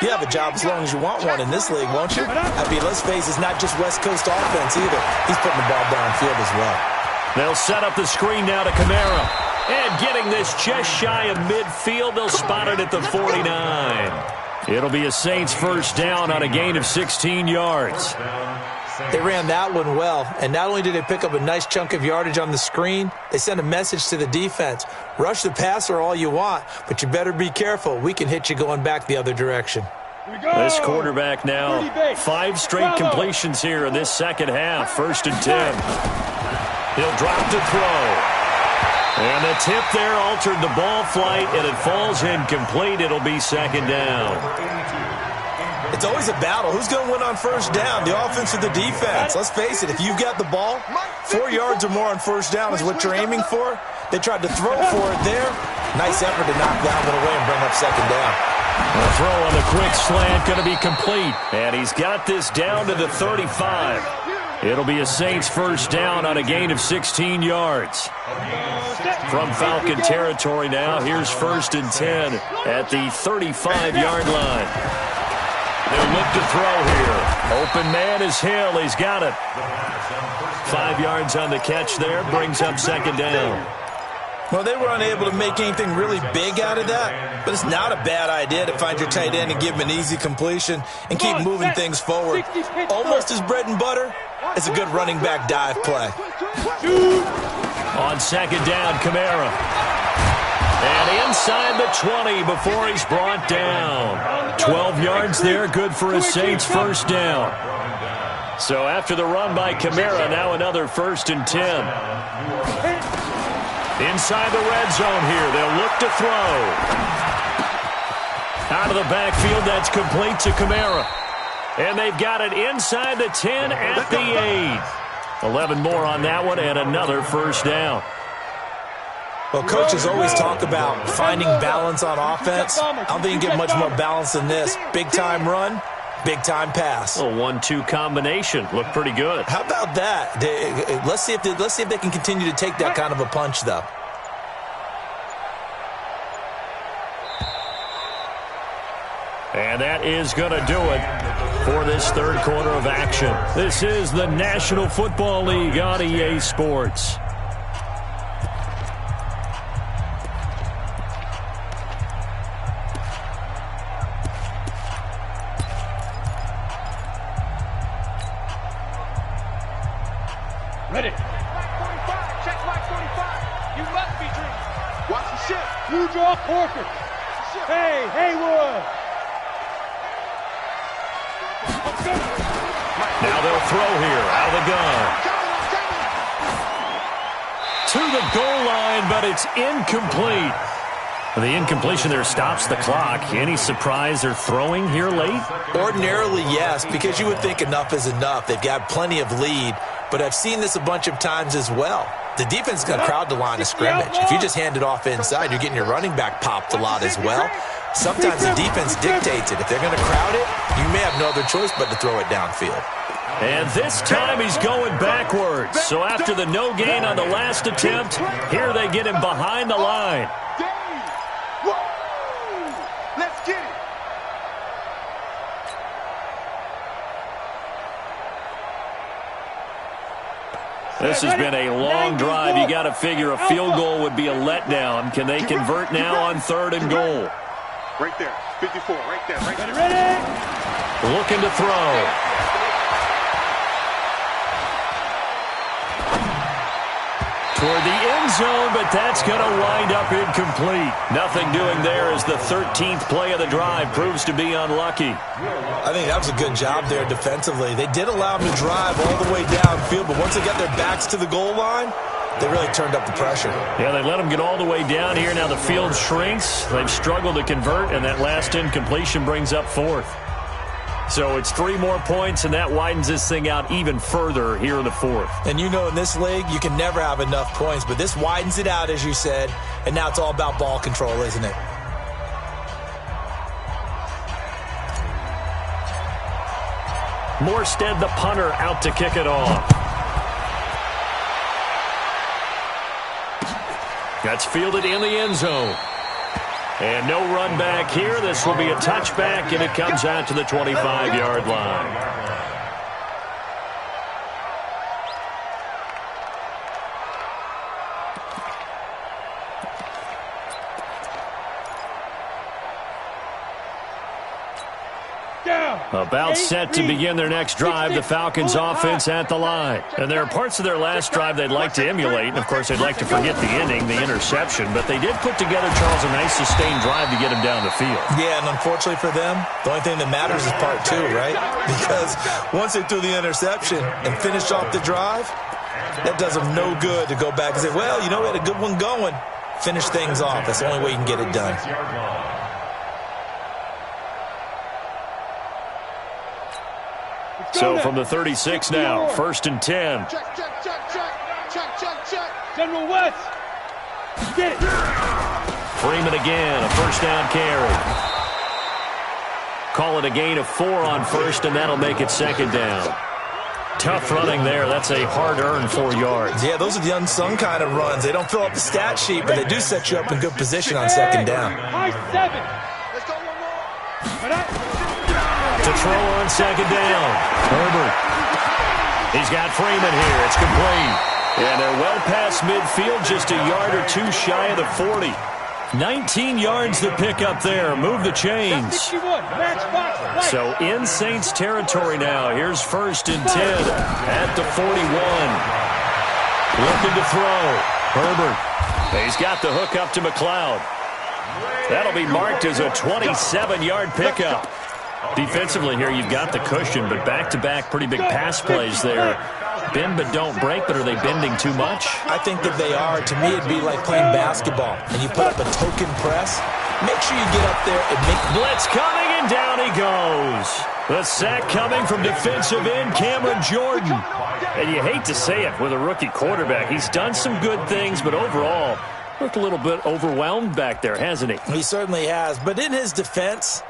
you have a job as long as you want one in this league, won't you? I mean, let's face it, it's not just West Coast offense either. He's putting the ball downfield as well. They'll set up the screen now to Kamara. And getting this just shy of midfield, they'll spot it at the 49. It'll be a Saints first down on a gain of 16 yards. They ran that one well, and not only did they pick up a nice chunk of yardage on the screen, they sent a message to the defense. Rush the passer all you want, but you better be careful. We can hit you going back the other direction. This quarterback now, 5 straight completions here in this second half. 1st and 10. He'll drop to throw. And the tip there altered the ball flight, and it falls incomplete. It'll be 2nd down. It's always a battle. Who's going to win on first down, the offense or the defense? Let's face it, if you've got the ball, 4 yards or more on first down is what you're aiming for. They tried to throw for it there. Nice effort to knock that one away and bring up 2nd down. The throw on the quick slant going to be complete. And he's got this down to the 35. It'll be a Saints first down on a gain of 16 yards. From Falcon territory now, here's 1st and 10 at the 35-yard line. They'll look to throw here. Open man is Hill. He's got it. 5 yards on the catch there, brings up 2nd down. Well, they were unable to make anything really big out of that, but it's not a bad idea to find your tight end and give him an easy completion and keep moving things forward. Almost as bread and butter as a good running back dive play. On 2nd down, Kamara. And inside the 20 before he's brought down. 12 yards there, good for a Saints first down. So after the run by Kamara, now another 1st and 10. Inside the red zone here, they'll look to throw. Out of the backfield, that's complete to Kamara. And they've got it inside the 10 at the 8. 11 more on that one and another first down. Well, coaches always talk about finding balance on offense. I don't think you can get much more balance than this. Big-time run, big-time pass. A 1-2 combination. Looked pretty good. How about that? Let's see if they can continue to take that kind of a punch, though. And that is going to do it for this third quarter of action. This is the National Football League on EA Sports. Ready. Check black 45. You must be dreaming. Watch the ship. You draw Corker. Hey, Haywood. Now they'll throw here out of the gun. to the goal line, but it's incomplete. The incompletion there stops the clock. Any surprise they're throwing here late? Ordinarily, yes, because you would think enough is enough. They've got plenty of lead, but I've seen this a bunch of times as well. The defense is going to crowd the line of scrimmage. If you just hand it off inside, you're getting your running back popped a lot as well. Sometimes the defense dictates it. If they're going to crowd it, you may have no other choice but to throw it downfield. And this time he's going backwards. So after the no gain on the last attempt, here they get him behind the line. Let's get it. This has been a long drive. You got to figure a field goal would be a letdown. Can they convert now on 3rd and goal? Right there, 54, right there, right there. Ready? Looking to throw. Toward the end zone, but that's going to wind up incomplete. Nothing doing there as the 13th play of the drive proves to be unlucky. I think that was a good job there defensively. They did allow them to drive all the way downfield, but once they got their backs to the goal line, they really turned up the pressure. Yeah, they let them get all the way down here. Now the field shrinks. They've struggled to convert, and that last incompletion brings up 4th. So it's 3 more points, and that widens this thing out even further here in the 4th. And you know in this league, you can never have enough points, but this widens it out, as you said, and now it's all about ball control, isn't it? Morstead, the punter, out to kick it off. That's fielded in the end zone. And no run back here. This will be a touchback, and it comes out to the 25-yard line. About set to begin their next drive, the Falcons offense at the line. And there are parts of their last drive they'd like to emulate. And, of course, they'd like to forget the inning, the interception. But they did put together, Charles, a nice sustained drive to get him down the field. Yeah, and unfortunately for them, the only thing that matters is part 2, right? Because once they threw the interception and finished off the drive, that does them no good to go back and say, well, you know, we had a good one going. Finish things off. That's the only way you can get it done. So from the 36 now, 1st and 10. Check, check, check, check, check, check, check. General West. Get it. Freeman again, a 1st down carry. Call it a gain of 4 on 1st, and that'll make it 2nd down. Tough running there. That's a hard-earned 4 yards. Yeah, those are the unsung kind of runs. They don't fill up the stat sheet, but they do set you up in good position on 2nd down. High 7. Let's go one more. To throw on 2nd down. Herbert. He's got Freeman here. It's complete. And they're well past midfield, just a yard or 2 shy of the 40. 19 yards to pick up there. Move the chains. So in Saints territory now. Here's 1st and 10 at the 41. Looking to throw. Herbert. He's got the hook up to McLeod. That'll be marked as a 27-yard pickup. Defensively here, you've got the cushion, but back-to-back pretty big pass plays there. Bend but don't break, but are they bending too much? I think that they are. To me, it'd be like playing basketball, and you put up a token press. Make sure you get up there and make... Blitz coming, and down he goes. The sack coming from defensive end Cameron Jordan. And you hate to say it with a rookie quarterback. He's done some good things, but overall, looked a little bit overwhelmed back there, hasn't he? He certainly has, but in his defense...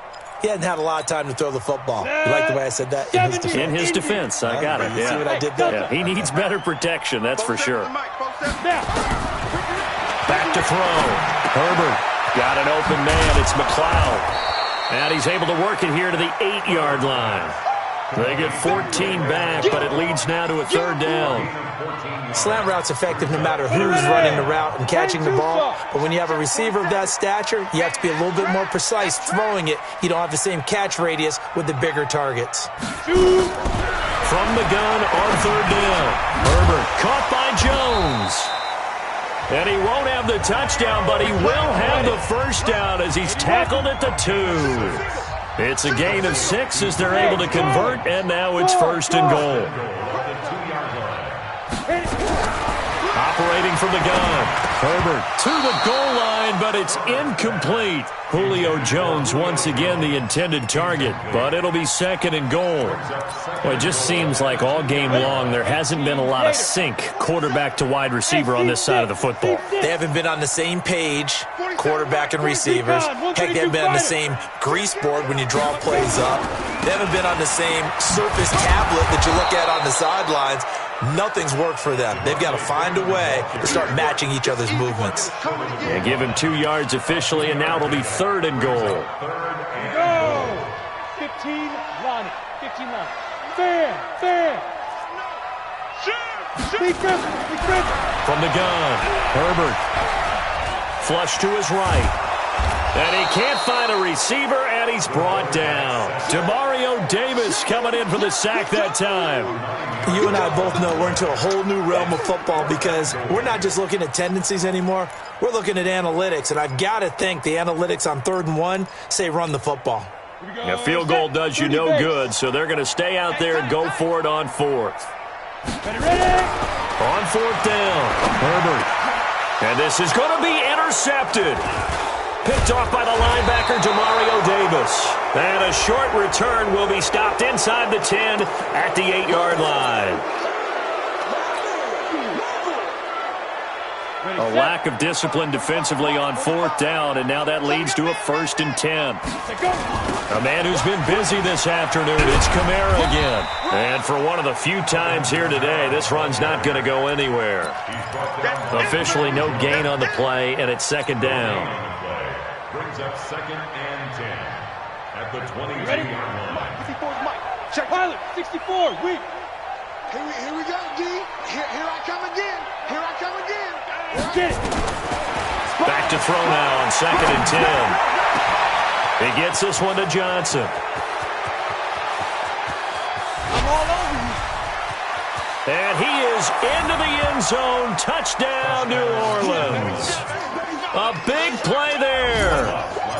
He hadn't had a lot of time to throw the football. You like the way I said that? In his defense. In his defense, I got it. You see what I did there? Yeah, he needs better protection, that's for sure. Back to throw. Herbert got an open man. It's McLeod. And he's able to work it here to the 8-yard line. They get 14 back, but it leads now to a 3rd down. Slant route's effective no matter who's running the route and catching the ball. But when you have a receiver of that stature, you have to be a little bit more precise throwing it. You don't have the same catch radius with the bigger targets. From the gun on 3rd down. Herbert caught by Jones. And he won't have the touchdown, but he will have the 1st down as he's tackled at the 2. It's a gain of 6 as they're able to convert, and now it's 1st and goal. Operating from the gun. Herbert to the goal line, but it's incomplete. Julio Jones once again the intended target, but it'll be second and goal. Well, it just seems like all game long there hasn't been a lot of sync quarterback to wide receiver on this side of the football. They haven't been on the same page, quarterback and receivers. Heck, they haven't been on the same grease board when you draw plays up. They haven't been on the same Surface tablet that you look at on the sidelines. Nothing's worked for them. They've got to find a way to start matching each other's movements. Yeah, give him 2 yards officially, and now it'll be third and goal. Go! 15, Lonnie. 15, Lonnie. Fair. Defense. From the gun, Herbert. Flush to his right. And he can't find a receiver, and he's brought down. Demario Davis coming in for the sack that time. You and I both know we're into a whole new realm of football because we're not just looking at tendencies anymore. We're looking at analytics, and I've got to think the analytics on 3rd and 1 say run the football. A field goal does you no good, so they're going to stay out there and go for it on 4th. Ready? On 4th down, Herbert. And this is going to be intercepted. Picked off by the linebacker, Demario Davis. And a short return will be stopped inside the 10 at the 8-yard line. A lack of discipline defensively on 4th down, and now that leads to a 1st and 10. A man who's been busy this afternoon, it's Kamara again. And for one of the few times here today, this run's not going to go anywhere. Officially no gain on the play, and it's 2nd down. Brings up 2nd and 10 at the 22-yard line. 64 is Mike. Check pilot. 64. Weak. Here we go, D. Here I come again. Get it. Back to throw now on 2nd and 10. He gets this one to Johnson. I'm all over you. And he is into the end zone. Touchdown, New Orleans. A big play there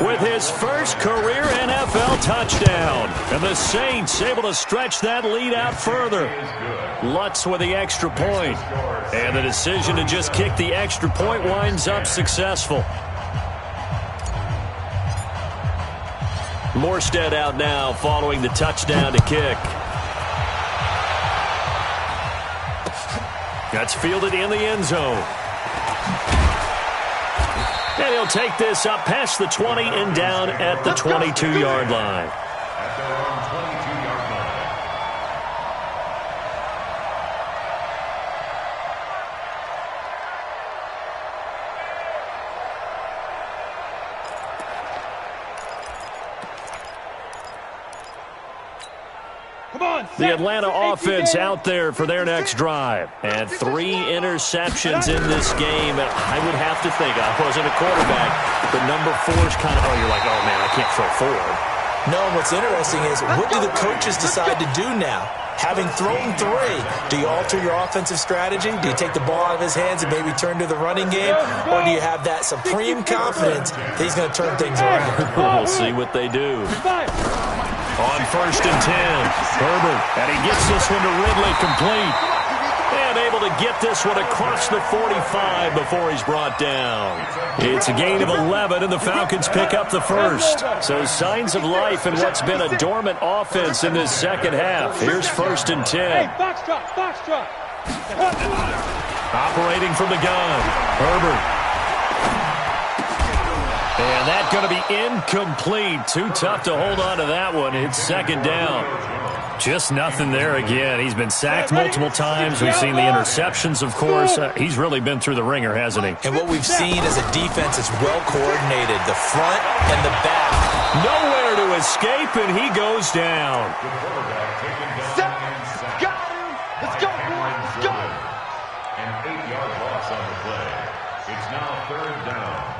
with his first career NFL touchdown. And the Saints able to stretch that lead out further. Lutz with the extra point. And the decision to just kick the extra point winds up successful. Morstead out now following the touchdown to kick. That's fielded in the end zone. And he'll take this up past the 20 and down at the 22-yard line. At their own 22-yard line. The Atlanta offense out there for their next drive. And 3 interceptions in this game. And I would have to think, I wasn't a quarterback, but number 4 is kind of, you're like, oh, man, I can't throw 4. No, what's interesting is what do the coaches decide to do now? Having thrown 3, do you alter your offensive strategy? Do you take the ball out of his hands and maybe turn to the running game? Or do you have that supreme confidence that he's going to turn things around? We'll see what they do. On 1st and 10, Herbert, and he gets this one to Ridley complete. And able to get this one across the 45 before he's brought down. It's a gain of 11, and the Falcons pick up the first. So signs of life in what's been a dormant offense in this second half. Here's 1st and 10. Foxtrot. Operating from the gun, Herbert. And that's going to be incomplete. Too tough to hold on to that one. It's 2nd down. Just nothing there again. He's been sacked multiple times. We've seen the interceptions, of course. He's really been through the ringer, hasn't he? And what we've seen is a defense that's well coordinated, the front and the back. Nowhere to escape, and he goes down. Got him. Let's go, boys. Let's go. An 8-yard loss on the play. It's now 3rd down.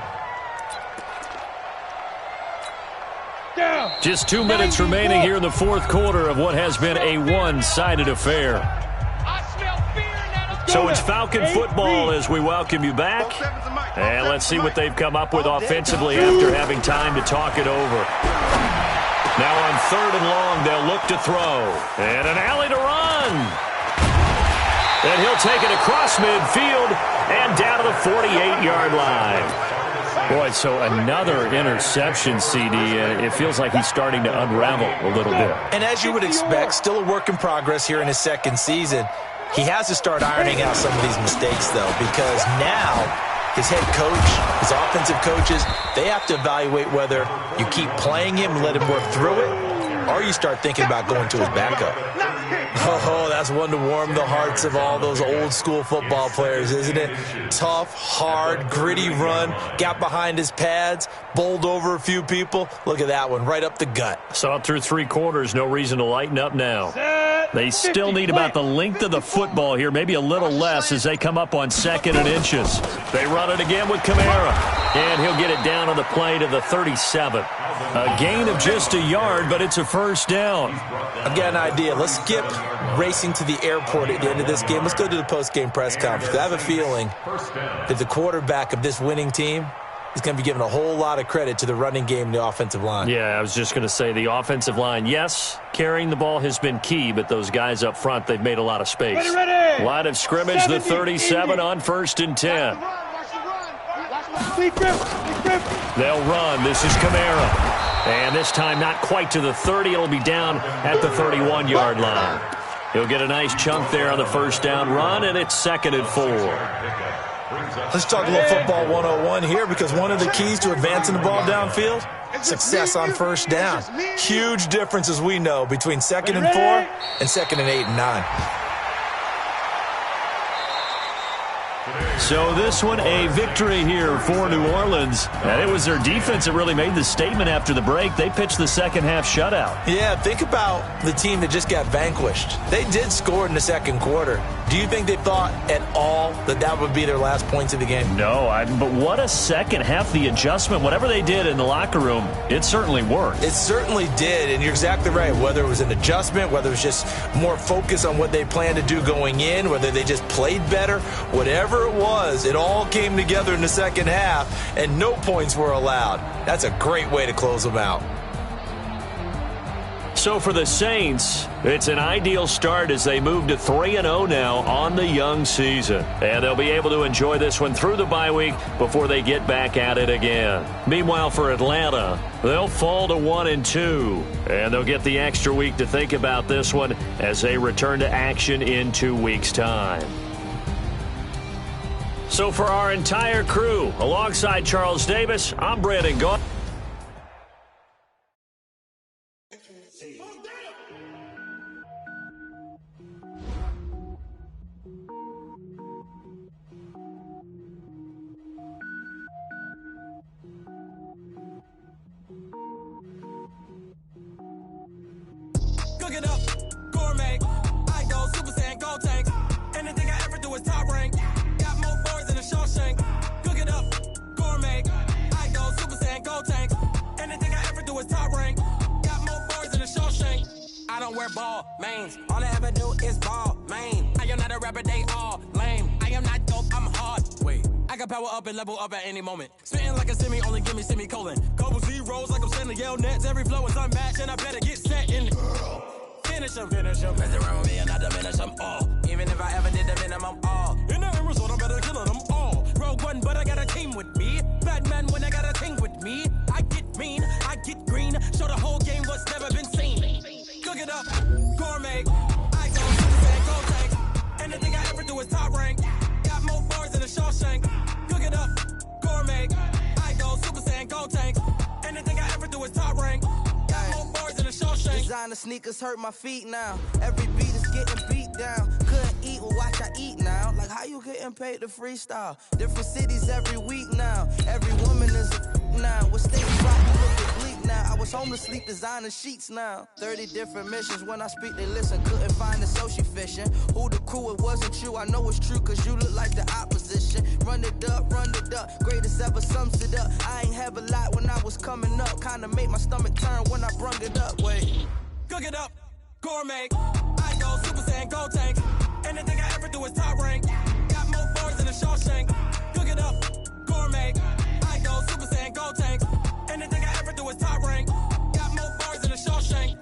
Just 2 minutes remaining here in the 4th quarter of what has been a one-sided affair. So it's Falcon football as we welcome you back. And let's see what they've come up with offensively after having time to talk it over. Now on 3rd and long, they'll look to throw. And an alley to run. And he'll take it across midfield and down to the 48-yard line. Boy, so another interception, CD. It feels like he's starting to unravel a little bit. And as you would expect, still a work in progress here in his second season. He has to start ironing out some of these mistakes, though, because now his head coach, his offensive coaches, they have to evaluate whether you keep playing him and let him work through it, or you start thinking about going to his backup. Oh, that's one to warm the hearts of all those old-school football players, isn't it? Tough, hard, gritty run, got behind his pads, bowled over a few people. Look at that one, right up the gut. Saw it through 3 quarters, no reason to lighten up now. They still need about the length of the football here, maybe a little less as they come up on 2nd and inches. They run it again with Kamara, and he'll get it down on the play to the 37. A gain of just a yard, but it's a first down. I've got an idea. Let's skip racing to the airport at the end of this game. Let's go to the post-game press conference. I have a feeling that the quarterback of this winning team is going to be given a whole lot of credit to the running game and the offensive line. Yeah, I was just going to say the offensive line, yes, carrying the ball has been key, but those guys up front, they've made a lot of space. Line of scrimmage, the 37 on 1st and 10. They'll run. This is Kamara. And this time not quite to the 30. It'll be down at the 31-yard line. He'll get a nice chunk there on the first down run, and it's 2nd and 4. Let's talk a little football 101 here, because one of the keys to advancing the ball downfield, success on first down. Huge difference, as we know, between 2nd and 4 and 2nd and 8 and 9. So this one, a victory here for New Orleans. And it was their defense that really made the statement after the break. They pitched the second-half shutout. Yeah, think about the team that just got vanquished. They did score in the second quarter. Do you think they thought at all that that would be their last points of the game? No, but what a second half. The adjustment, whatever they did in the locker room, it certainly worked. It certainly did, and you're exactly right. Whether it was an adjustment, whether it was just more focus on what they planned to do going in, whether they just played better, whatever it was, it all came together in the second half, and no points were allowed. That's a great way to close them out. So for the Saints, it's an ideal start as they move to 3-0 now on the young season. And they'll be able to enjoy this one through the bye week before they get back at it again. Meanwhile, for Atlanta, they'll fall to 1-2. And they'll get the extra week to think about this one as they return to action in 2 weeks' time. So for our entire crew, alongside Charles Davis, I'm Brandon Gault. Cook it up, gourmet. I go Super Saiyan, gold tank. Anything I ever do is top rank. Got more boys than a Shawshank. Cook it up, gourmet. I go Super Saiyan, gold tank. Anything I ever do is top rank. Got more boys than a Shawshank. I don't wear ball mains. All I ever do is ball main. I am not a rapper, they all lame. I am not dope, I'm hard. Wait, I can power up and level up at any moment. Spitting like a semi, only give me semicolon. Couple zeros like I'm sending yell nets. Every flow is unmatched, and I better get set in. Finish him. Mess around with me and I diminish them all. Even if I ever did the minimum, all. In the end result, I'm better killing them all. Rogue One, but I got a team with me. Batman when I got a team with me. I get mean, I get green. Show the whole game what's never been seen. Cook it up, gourmet. I go Super Saiyan, gold tank. Anything I ever do is top rank. Got more bars than a Shawshank. Cook it up, gourmet. I go Super Saiyan, gold tank. Anything I ever do is top rank. Designer sneakers hurt my feet now. Every beat is getting beat down. Couldn't eat, well watch I eat now. Like how you getting paid to freestyle? Different cities every week now. Every woman is a now. What state you rock, you looking bleak now. I was homeless, sleep designer sheets now. 30 different missions. When I speak, they listen. Couldn't find it, so she fishing. Who the crew, it wasn't you. I know it's true, cause you look like the opposition. Run it up. Greatest ever sums it up. I ain't have a lot when I was coming up. Kinda made my stomach turn when I brung it up. Wait. Cook it up, gourmet. I go Super Saiyan, gold tank. Anything I ever do is top rank. Got more bars than a Shawshank. Cook it up, gourmet. I go Super Saiyan, gold tank. Anything I ever do is top rank. Got more bars than a Shawshank.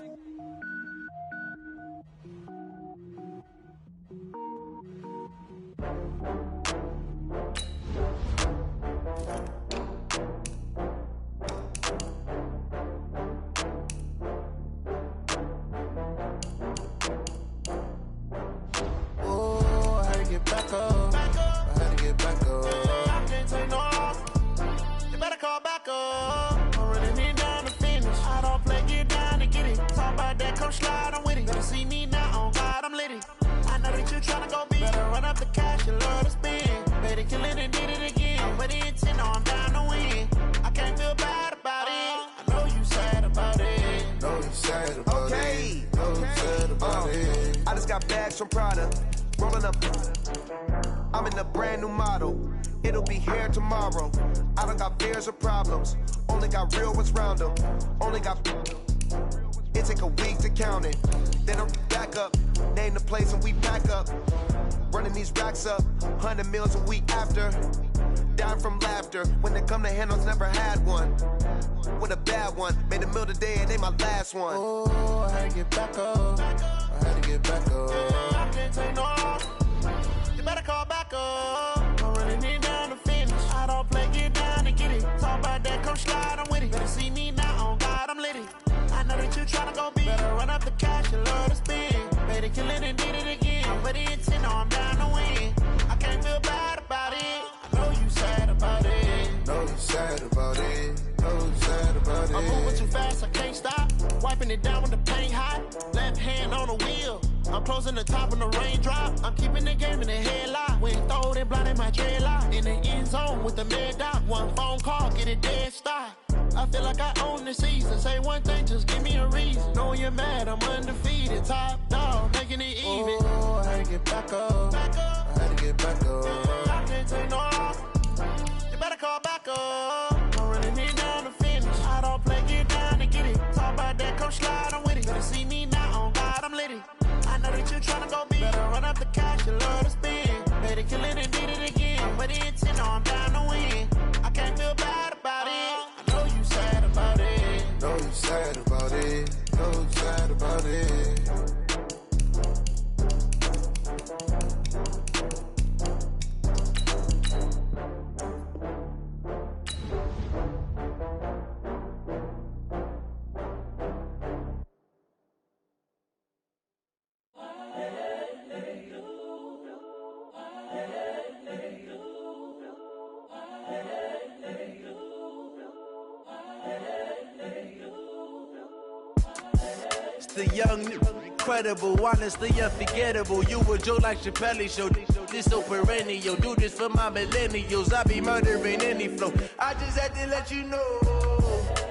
I'm running it down to finish. I don't play, get down to get it. Talk about that, come slide, I'm with it. Better see me now, on God, I'm litty. I know that you tryna go big. Better run up the cash, you love to spend. Better kill it and did it again. I'm with the intent, no, I'm down to win. I can't feel bad about it. I know you sad about it. Know you sad about it. Know you sad about it. I just got bags from Prada. Rolling up. I'm in a brand new model. It'll be here tomorrow. I don't got fears or problems. Only got real ones round them. Only got. It take a week to count it. Then I'm back up. Name the place and we pack up. Running these racks up. 100 meals a week after. Down from laughter. When they come to handles, never had one. With a bad one. Made a meal today and they my last one. Oh, I had to get back up. I had to get back up. I can't take no loss. You better call back up. I'm running it down to finish. I don't play, get down to get it. Talk about that, come slide, I'm with it. Better see me now, on God, I'm litty. I know that you tryna go big. Better run up the cash, you love to spend. Better kill it and did it again. I'm with the intent, no, I'm down to win. I can't feel bad about it. I know you sad about it. Know you sad about it. Know you sad about it. I'm moving too fast, I can't stop. Wiping it down with the paint hot. Left hand on the wheel. I'm closing the top when the raindrop. I'm keeping the game in the headlock. When throwed it, blinding my dreadlock. In the end zone with the mad dot. One phone call, get it dead stop. I feel like I own the season. Say one thing, just give me a reason. Knowing you're mad, I'm undefeated. Top dog, making it even. Oh, I had to get back up. I had to get back up. I can't take no loss. You better call back up. I'm running it down to finish. I don't play, get down to get it. Talk about that, come slide, I'm with it. Better see me now, on God, I'm litty. I know that you tryna go big. Better run up the cash, you love to spend. Better kill it and did it again. I'm with the intent, no, I'm down to win. I can't feel bad about it. I know you sad about it. Know you sad about it. Know you sad about it. The young, incredible, honestly unforgettable. You a Joe like Chappelle show. This so perennial. Do this for my millennials. I be murdering any flow. I just had to let you know.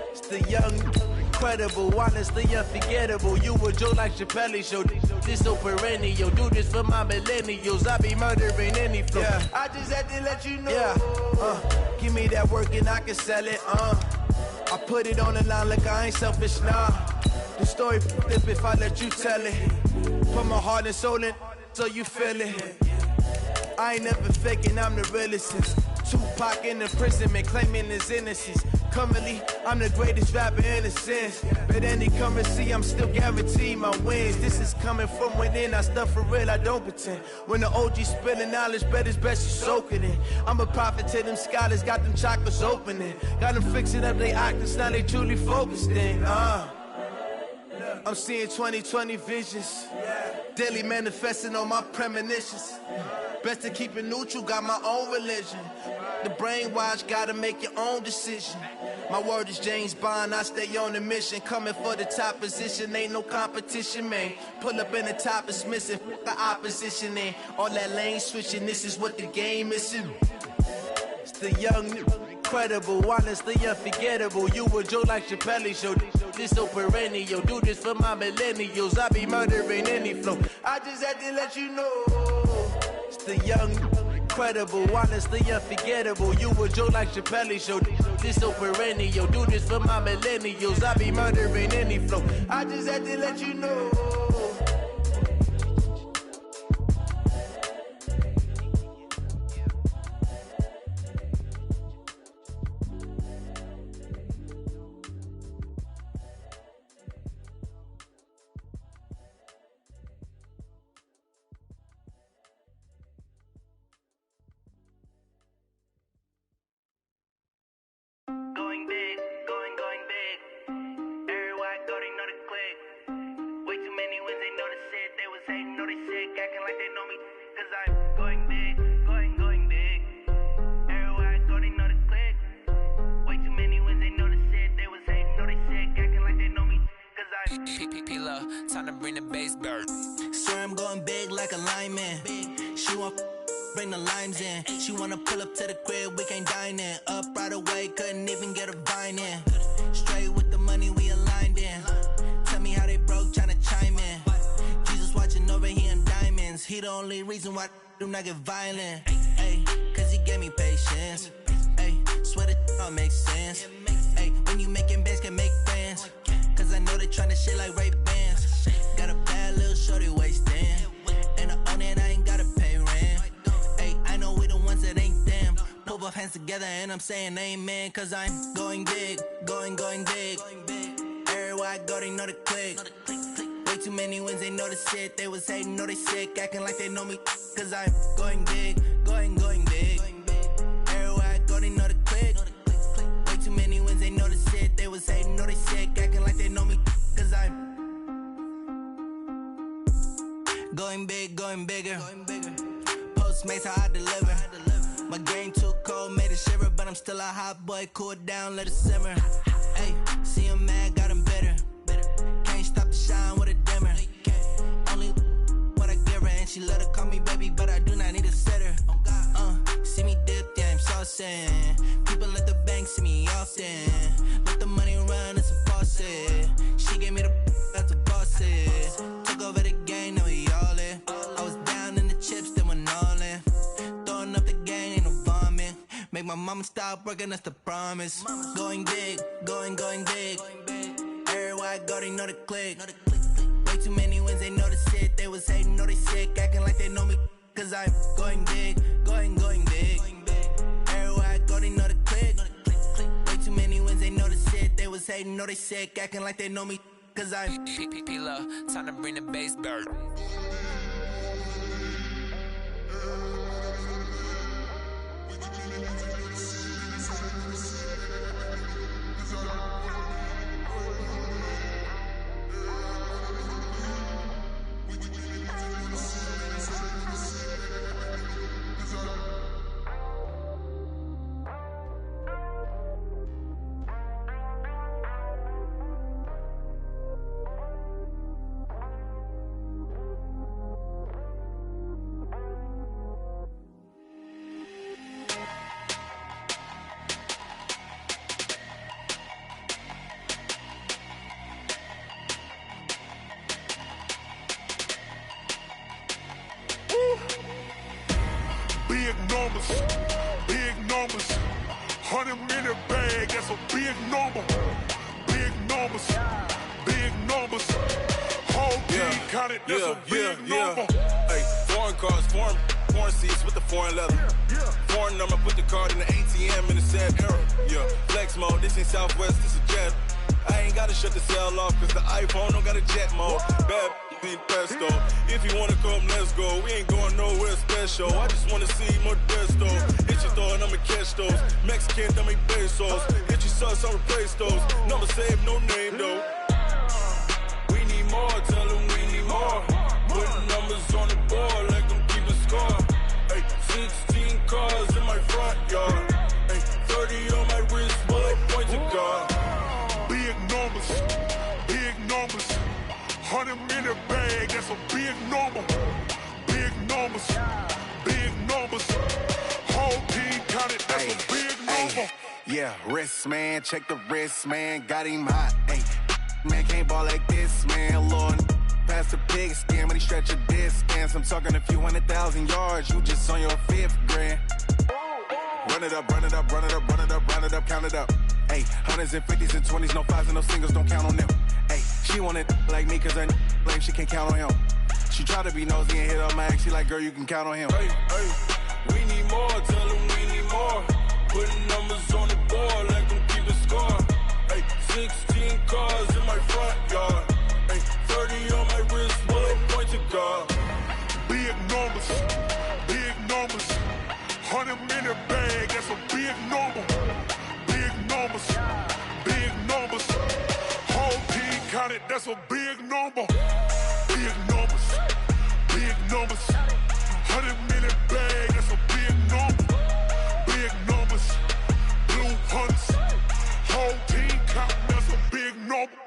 It's the young, incredible, honestly unforgettable. You a Joe like Chappelle show. This so perennial. Do this for my millennials. I be murdering any flow. Yeah. I just had to let you know. Yeah. Give me that work and I can sell it. I put it on the line like I ain't selfish, nah. The story flip if I let you tell it. Put my heart and soul in so you feel it. I ain't never faking, I'm the realest. Tupac in the imprisonment, claiming his innocence. Currently, I'm the greatest rapper in a sense. But any currency, I'm still guaranteed my wins. This is coming from within, I stuff for real, I don't pretend. When the OG spilling knowledge, bet it's best you soak it in. I'm a prophet to them scholars, got them chakras opening. Got them fixing up they octaves, now they truly focused in. I'm seeing 2020 visions. Daily manifesting on my premonitions. Best to keep it neutral, got my own religion. The brainwash, gotta make your own decision. My word is James Bond, I stay on the mission. Coming for the top position, ain't no competition, man. Pull up in the top, it's missing, the opposition in. All that lane switching, this is what the game is in. It's the young, incredible, honestly unforgettable. You a Joe like Chappelle show. This so perennial. Do this for my millennials. I be murdering any flow. I just had to let you know. It's the young, incredible, honestly unforgettable. You a Joe like Chappelle show. This so perennial. Do this for my millennials. I be murdering any flow. I just had to let you know. Going big, going big. Everywhere I go, they know the click. Way too many time to bring the bass bird. Swear I'm going big like a lineman. She want bring the limes in. She wanna pull up to the crib, we can't dine in. Up right away, couldn't even get a vine in. Straight with the money we aligned in. Tell me how they broke, tryna chime in. Jesus watching over here in diamonds. He the only reason why do not get violent. Ay, cause he gave me patience. Ay, swear that all makes sense. Ay, when you making bands, can make friends. Cause I know they tryna shit like Ray-Bans. Got a bad little shorty wasting. And I own it, I ain't gotta pay rent. Ay, I know we the ones that ain't them. Pull both hands together and I'm saying amen. Cause I'm going big, going big. Everywhere I go, they know the click. Way too many wins, they know the shit. They was hating, know they sick, acting like they know me. Cause I'm going big, going big. Everywhere I go, they know the click. Way too many wins, they know the shit. They was hating, know they sick, acting like they know me. Cause I'm going big, going bigger. Postmates how I deliver. My game too cold, made it shiver. But I'm still a hot boy, cool it down, let it simmer. Hey, see him mad, got him bitter. Can't stop the shine with a dimmer. Only what I give her, and she let her call me baby, but I do not need a sitter. See me dip, yeah, I'm saucing. People at the bank see me often. Let the money run, it's a faucet. She gave me the that's a boss it. Took over the game, now we all in. I was down in the chips, then went all in. Throwing up the game, ain't no vomit. Make my mama stop working, that's the promise. Going big, going big. Everywhere I go, they know the click. Way too many wins, they know the shit. They was hating, know they sick, acting like they know me. Cause I'm going big, going big. Everywhere I go, they know the click. Way too many wins, they know the shit. They was hating, know they sick, acting like they know me. Cause I'm P-Love, time to bring the bass bird. Big numbers, 100 minute bag, that's a big number. Big numbers, whole team counted, that's a big number. Hey, foreign cars, foreign seats with the foreign leather. Foreign number, put the card in the ATM in the sad era. Yeah, flex mode, this ain't Southwest, this is jet. I ain't gotta shut the cell off, cause the iPhone don't got a jet mode. Bad need pesto. If you wanna come, let's go. We ain't going nowhere special. I just wanna see Modesto. Hit your throw and I'ma catch those. Mexican, dummy pesos. Hit your sauce, I'll replace those. Number saved, no name though. We need more, tell them we need more. Putting numbers on the board, like them keep a score. Hey, 16 cars in my front yard. Hey, 30 on my wrist, bullet point to God. Big numbers, 100 minute bag, that's a big number. Big numbers, whole team counted, that's a big number. Yeah, wrist man, check the wrist man, got him hot. Ay, man can't ball like this, man. Lord, past the pig skin when he stretch a distance. I'm talking a few 100,000 yards, you just on your 5th grand. Run it up, count it up. Ay, hundreds and 50s and 20s, no 5s and no singles, don't count on them. Ay, she want it like me, cause her lame, she can't count on him. She try to be nosy and hit up my ex, she like, girl, you can count on him. Hey, we need more, tell them we need more. Putting numbers on the board, like them keep a score. Hey, 16 cars in my front yard. Hey, 30 on my wrist, bullet point to God. Big numbers, 100 minute bag, that's a big number. Big numbers, whole team counted, that's a big number. Big numbers, 100 minute bag, that's a big number. Big numbers, blue hunts, whole team counting, that's a big number.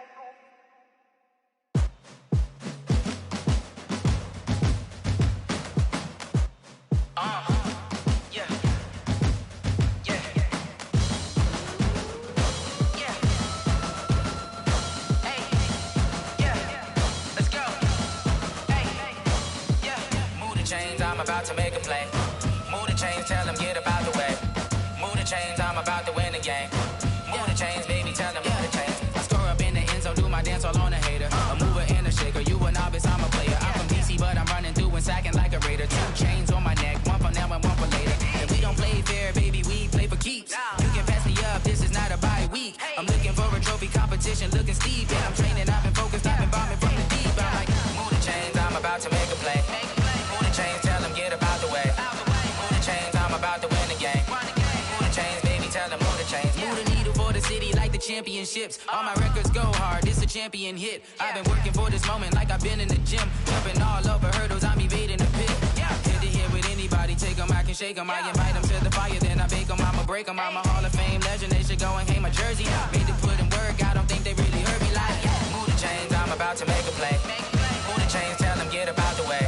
the chains, baby, tell them move the chains. I score up in the end zone, do my dance all on a hater. A mover and a shaker, you a novice, I'm a player. I'm from DC, but I'm running through and sacking like a raider. 2 chains on my neck, one for now and one for later. And we don't play fair, baby, we play for keeps. You can pass me up, this is not a bye week. I'm looking for a trophy competition, looking steep. And I'm training, I've been focused, I've been bombing from the deep. I'm like, move the chains, I'm about to make a play. Move the chains, tell them get about the way. Move the chains, I'm about to win the game. Move the chains, baby, tell them move the chains. Move the needle for the city like the championships. All my records go hard, it's a champion hit. I've been working for this moment like I've been in the gym. Jumping all over hurdles, I'm evading the pit. Hit to hit with anybody, take them, I can shake them. I invite them to the fire, then I bake them, I'ma break them. I'm a Hall of Fame legend, they should go and hang my jersey. Made to put in work, I don't think they really heard me like, move the chains, I'm about to make a play. Move the chains, tell them get about the way.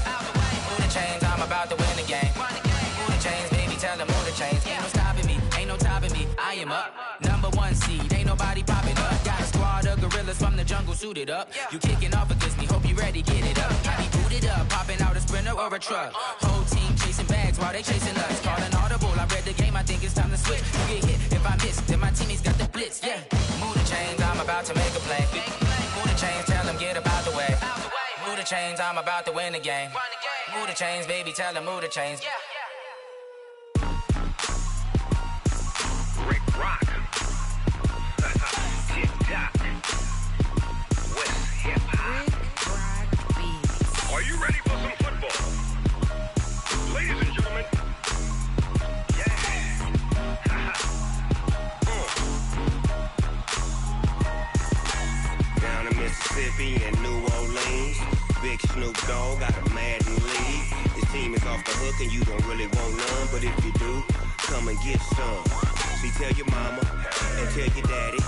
Move the chains, I'm about to win the game. Move the chains, baby, tell them move the chains. Ain't no stopping me, ain't no topping me, I am up. Number 1 seed, ain't nobody popping up. Got a squad of gorillas from the jungle suited up. You kicking off against me, hope you ready, get it up. I be booted up, popping out a Sprinter or a truck. Whole team chasing bags while they chasing us. Calling audible, I read the game, I think it's time to switch. You get hit, if I miss, then my teammates got the blitz, yeah. Move the chains, I'm about to make a play. Move the chains, tell them get about the way. Move the chains, I'm about to win the game. Move the chains, baby, tell them move the chains. Rick Rock. Tip-top. West hip-hop. Are you ready for some football? Ladies and gentlemen. Yeah. Down in Mississippi and New Orleans, Big Snoop Dogg got a Madden league. His team is off the hook and you don't really want none, but if you do, come and get some. See, tell your mama and tell your daddy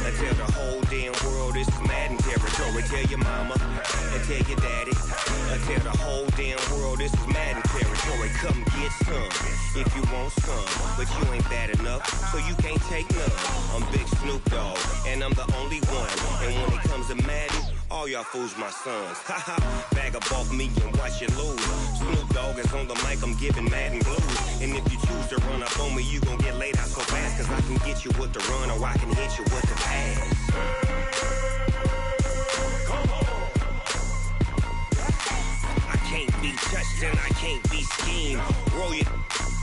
and tell the whole damn world this is Madden territory. Tell your mama and tell your daddy and tell the whole damn world this is Madden territory. Come get some if you want some, but you ain't bad enough, so you can't take none. I'm Big Snoop Dogg and I'm the only one. And when it comes to Madden, all y'all fools my sons. Haha, bag up off me and watch you lose. Snoop Dogg is on the mic, I'm giving Madden blues. And if you choose to run up on me, you gon' get laid out so fast. Cause I can get you with the run or I can hit you with the pass. Come on. I can't be touched and I can't be schemed. Roll you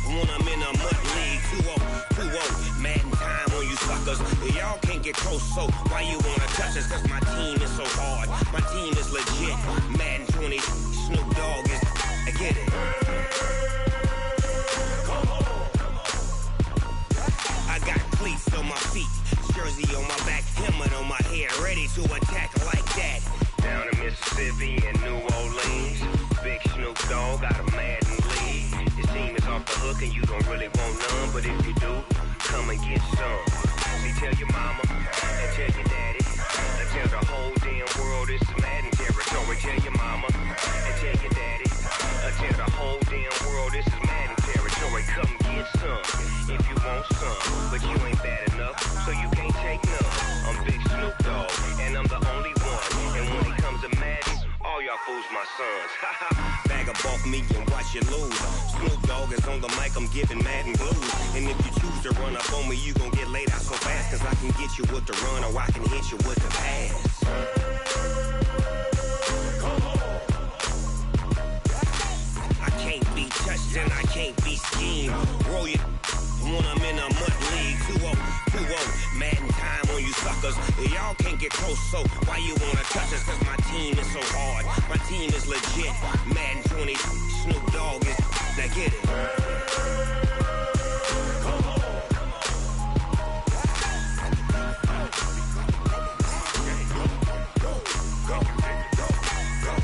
when I'm in a mud league. 2-0, Madden time on you suckers. Y'all can't get close, so why you wanna touch us? Cause my team is so hard, my team is legit. Madden 20, Snoop Dogg is, I get it. Come on. I got cleats on my feet, jersey on my back, helmet on my head, ready to attack like that. Down in Mississippi and New Orleans, Big Snoop Dogg got a Madden league. His team is off the hook and you don't really want none, but if you do, come and get some. See, tell your mama and tell your daddy and tell the whole damn world this is Madden territory. Tell your mama and tell your daddy and tell the whole damn world this is Madden territory. Come get some if you want some, but you ain't bad enough, so you can't take none. I'm Big Snoop Dogg and I'm the only one. And when it comes to Madden, all y'all fools my sons. Bag up off me and watch you lose. Snoop Dogg is on the mic, I'm giving Madden blues. And if you choose to run up on me, you gon' get laid out so fast. Cause I can get you with the run or I can hit you with the pass. Come on. I can't be touched and I can't be schemed. Roll you when I'm in a mud league. 2-0, Madden time on you suckers. Y'all can't get close, so why you wanna touch us? Cause my team is so hard, my team is legit. Madden 20, Snoop Dogg is, now get it. Come on. Go.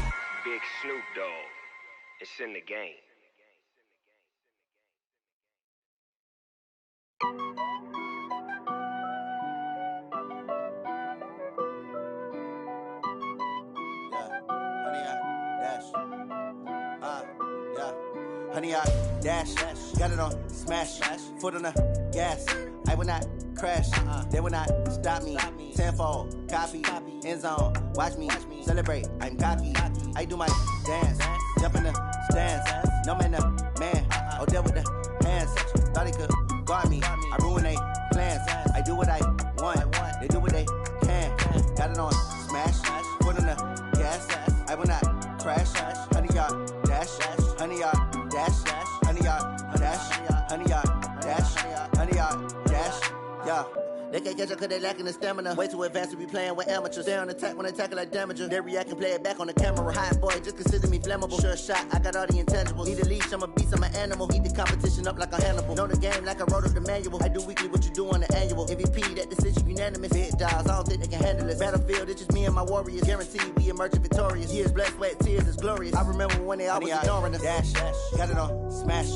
Big Snoop Dogg, it's in the game. Honey, I dash, got it on smash, foot on the gas. I will not crash, they will not stop me. Tenfold, copy, end zone, watch me celebrate. I'm cocky, I do my dance, jump in the stands. No man, the man, oh, deal with the hands. Thought he could guard me, I ruin they plans. I do what I want, it on smash, foot on the gas, I will not crash, 100-yard dash, 100-yard dash, 100-yard dash, 100-yard dash, 100-yard dash, yeah. They can't catch up cause they lacking the stamina. Way too advanced to be playing with amateurs. Stay on attack when they tackle like damager. They react and play it back on the camera. Hot boy, just consider me flammable. Sure shot, I got all the intangibles. Need a leash, I'm a beast, I'm an animal. Heat the competition up like a Hannibal. Know the game like I wrote up the manual. I do weekly what you do on the annual. MVP, that decision unanimous. Hit dials, I don't think they can handle it. Battlefield, it's just me and my warriors. Guaranteed we emerging victorious. Years, blood, sweat, tears, it's glorious. I remember when they always ignoring us. Dash, got it on smash,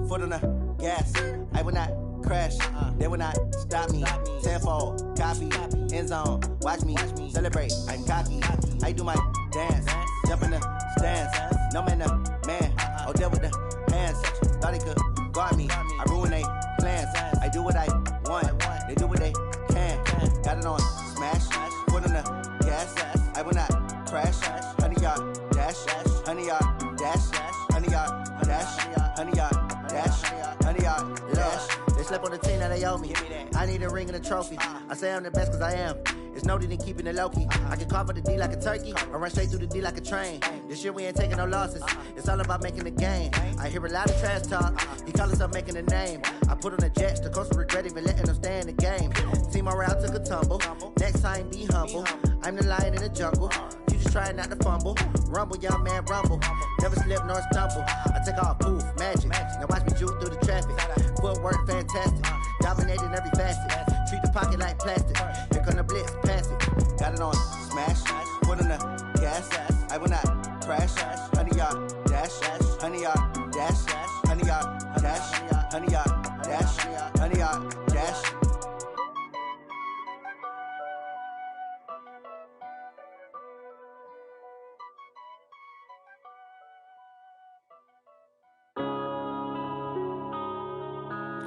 foot on the gas. I will not crash, they will not stop me. Tenfold, copy, end zone, watch me celebrate. I'm cocky, I do my dance, jump in the stands. No man, the man, oh, deal with the hands. Thought he could guard me, I ruin they plans. I do what I want, they do what they can. Got it on smash, foot on the gas. I will not crash, 100-yard dash, 100-yard dash, 100-yard dash, 100-yard dash, 100-yard dash. They slept on the team, now they owe me. I need a ring and a trophy. I say I'm the best cause I am. It's no need in keeping it low-key. I can carve up the D like a turkey or run straight through the D like a train. This year we ain't taking no losses. It's all about making the game. I hear a lot of trash talk. He call himself making a name. I put on the jets. The coach will regret even letting them stay in the game. Team morale took a tumble. Next time be humble. I'm the lion in the jungle. You just trying not to fumble. Rumble, young man, rumble. Never slip nor stumble. I take off, poof, magic. Now watch me juke through the traffic. Footwork fantastic. Dominating every facet. Treat the pocket like plastic. Here come the blitz, pass it. Got it on smash, foot on the gas. I will not crash. 100-yard dash, 100-yard dash, 100-yard dash, 100-yard dash, 100-yard dash.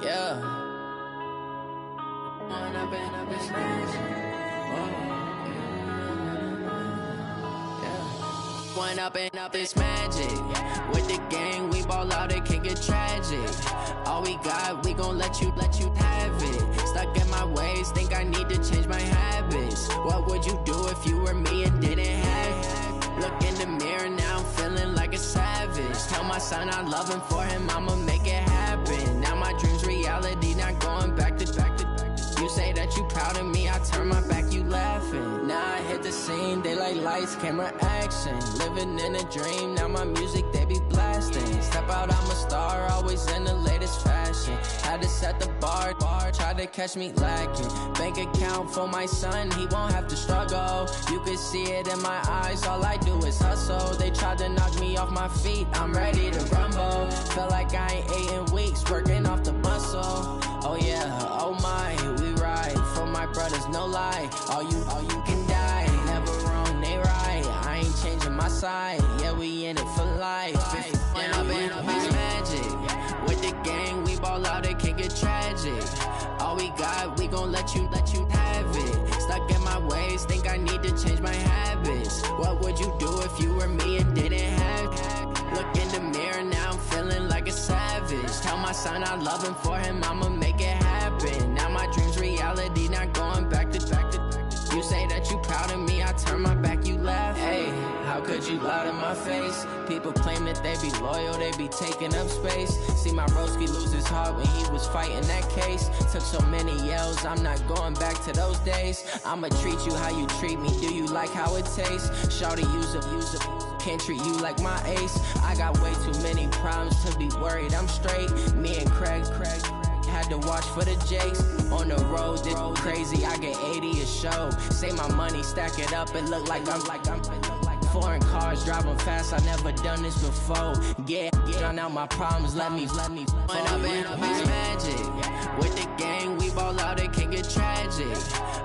Yeah. One up and up is magic. With the gang, we ball out, it can get tragic. All we got, we gon' let you have it. Stuck in my ways, think I need to change my habits. What would you do if you were me and didn't have it? Look in the mirror now, I'm feeling like a savage. Tell my son I love him, for him I'ma make it happen. Now my dream's reality, not going back to. You say that you proud of me, I turn my back, you laughing. Now I hit the scene, they like lights, camera, action. Living in a dream, now my music, they be blasting. Step out, I'm a star, always in the latest fashion. Had to set the bar, try to catch me lacking. Bank account for my son, he won't have to struggle. You can see it in my eyes, all I do is hustle. They tried to knock me off my feet, I'm ready to rumble. Feel like I ain't ate in weeks, working off the muscle. Oh yeah, oh my, we ride for my brothers, no lie. All you can die, never wrong, they right. I ain't changing my side, yeah, we in it for life. When up and up is magic. With the gang, we ball out, it can get tragic. All we got, we gon' let you have it. Stuck in my ways, think I need to change my habits. What would you do if you were me and didn't have it? Look in the mirror now, I'm feeling like a savage. Tell my son I love him, for him I'ma make it happen. Now my dream's reality, not going back to. You say that you proud of me, I turn my back, you laugh. Hey, how could you lie to my face? People claim that they be loyal, they be taking up space. See my broski lose his heart when he was fighting that case. Took so many yells, I'm not going back to those days. I'ma treat you how you treat me, do you like how it tastes? Shawty, use a can't treat you like my ace. I got way too many problems to be worried, I'm straight. Me and Craig had to watch for the Jakes. On the road, this crazy, I get 80 a show. Say my money, stack it up, it look like I'm foreign cars, driving fast, I never done this before. Get drown out my problems, let me When up and up is magic. With the gang, we ball out, it can get tragic.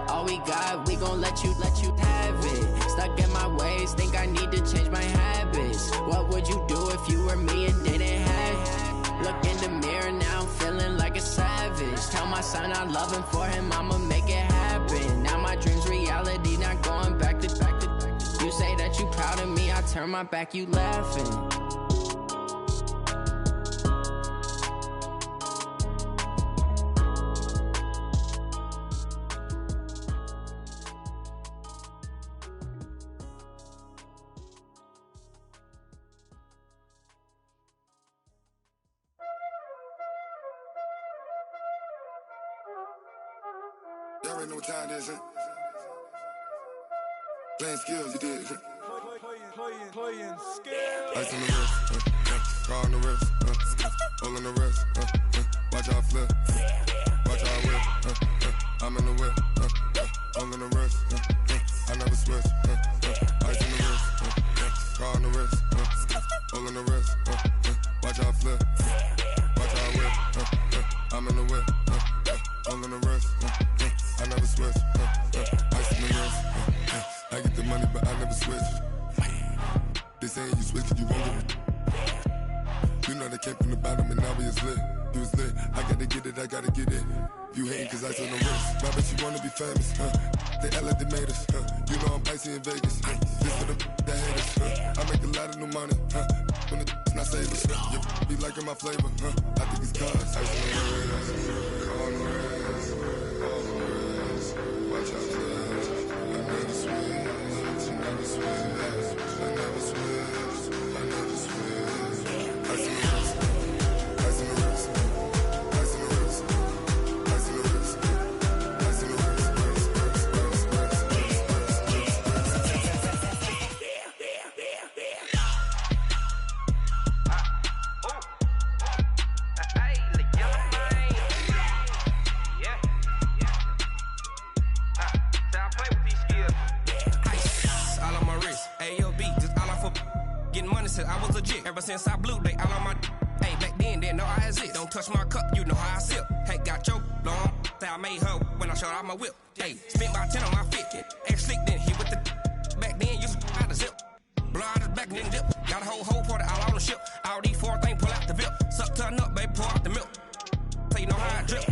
All we got, we gon' let you have it. Stuck in my ways, think I need to change my habits. What would you do if you were me and didn't have it? Look in the mirror now, I'm feeling like a savage. Tell my son I love him, for him I'ma make it happen. Now my dream's reality, not going back to. You say that you proud of me, I turn my back, you laughing. already know what time it is, huh? Playing skills, you did. Playing skills. Ice on the wrist, car on the wrist, hole in the wrist, watch how I flip, watch how I whip, I'm in the whip, hole in the wrist, I never switch, ice on the wrist, car on the wrist, hole in the wrist, watch how I flip, watch how I whip, I'm in the whip, hole in the wrist, I never switch, ice on the wrist, I get the money but I never switch. They saying you switch it, you won't get it. You know they came from the bottom and now we is lit. You was lit, I gotta get it, I gotta get it. You hating cause ice on the wrist. I bet you wanna be famous, They act like they made us, You know I'm icy in Vegas, This for the that hate us, I make a lot of new money, When it's not savers, You be liking my flavor, I think it's cause ice on the wrist, on the wrist, on the wrist. Watch out, cuz I never switch, I never switch. I never switch, I never switch. Ice in the wrist, ice in the wrist, ice in the wrist, ice in the wrist, ice in the wrist, I was legit. Ever since I blew, they all on my. Hey, back then, didn't know I exist. Don't touch my cup, you know how I sip. Hey, got your long. Say I made her when I showed out my whip. Hey, spent my 10 on my fit. Ex slick, then hit with the. Back then, used to out the zip. Blow out his back and then dip. Got a whole party all on the ship. All these 4 things pull out the VIP. Suck, turn up, baby, pour out the milk. So you know how I drip.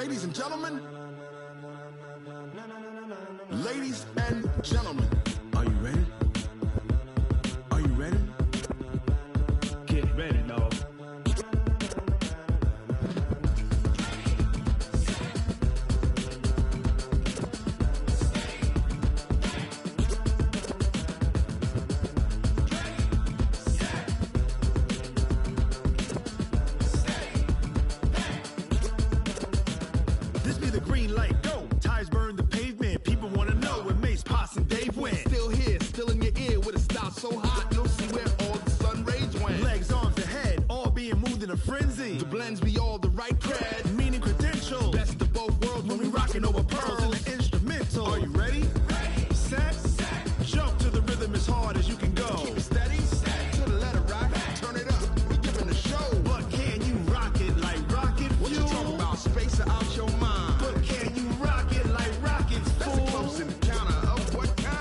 Ladies and gentlemen. Ladies and gentlemen. Are you ready? Are you ready? Get ready, dog. This be the green light, go. Tires burn the pavement. People wanna know where Mace, Potts, and Dave went. Still here, still in your ear with a style so hot, you'll see where all the sun rays went. Legs, arms, and head, all being moved in a frenzy. The blends be all the right cred, meaning credentials. Best of both worlds when we rockin' over pearls in the instrumental. Are you ready? Set, jump to the rhythm as hard as you can go. Keep it steady, to the letter rock, turn it up, we giving a show. But can you rock it like rocket fuel? What you talking about, space out your mind? But can you rock it like rockets, fool? That's a close encounter of what kind?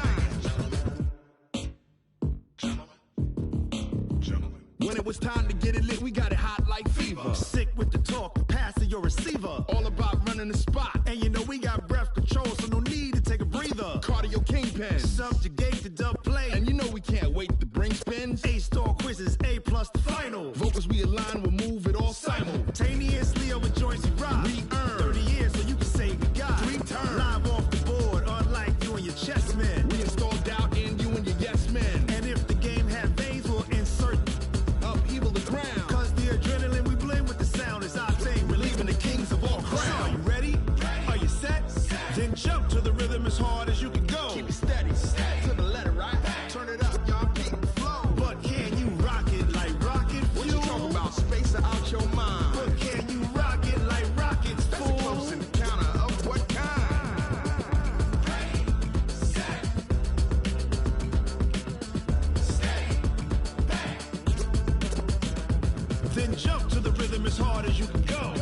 When it was time to get it lit, we got it hot like fever. Sick with the talk, pass to your receiver. All about running the spot, and you know we got breath control, so no need to take a breather. Cardio kingpin, subjugate the dub play, and you know we can't wait to bring spins. A-star quizzes, A+ the final. Vocals we align, we'll move it all simultaneously over joints we rock. We earn 30 years, so you can say we got 3 turns. Live off the board, unlike you and your chess men. We install doubt in you and your yes men. And if the game had veins, we'll insert upheaval the ground. Cause the adrenaline we blend with the sound is our thing, relieving the kings of all crowns. So are you ready? Are you set? Then jump to the rhythm as hard as you can go. Keep it steady, to the letter right. Turn it up, y'all keep the flow. But can you rock it like rocket fuel? What you talking about, space out your mind? But can you rock it like rockets, fool? That's a close encounter of what kind? Then jump to the rhythm as hard as you can go.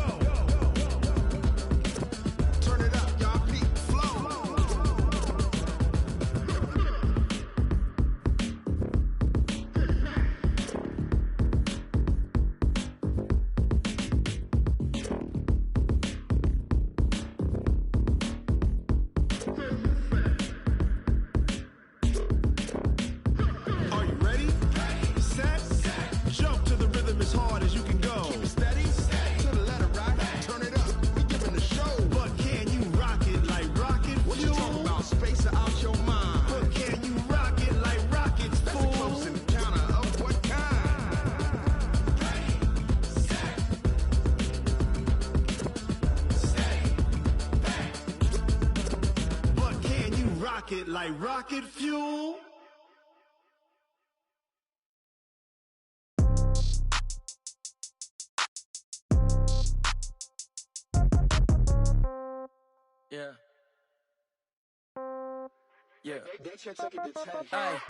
Turn it up, y'all keep the flow. Are you ready? Set, jump to the rhythm as hard as you can go. Keep it steady, to the letter right. Turn it up, we giving a show. But can you rock it like rocket fuel? What you talking about, space out your mind? But can you rock it like rockets, fool? That's a close encounter of what kind? But can you rock it like rocket fuel? Yeah. Yeah. Hey,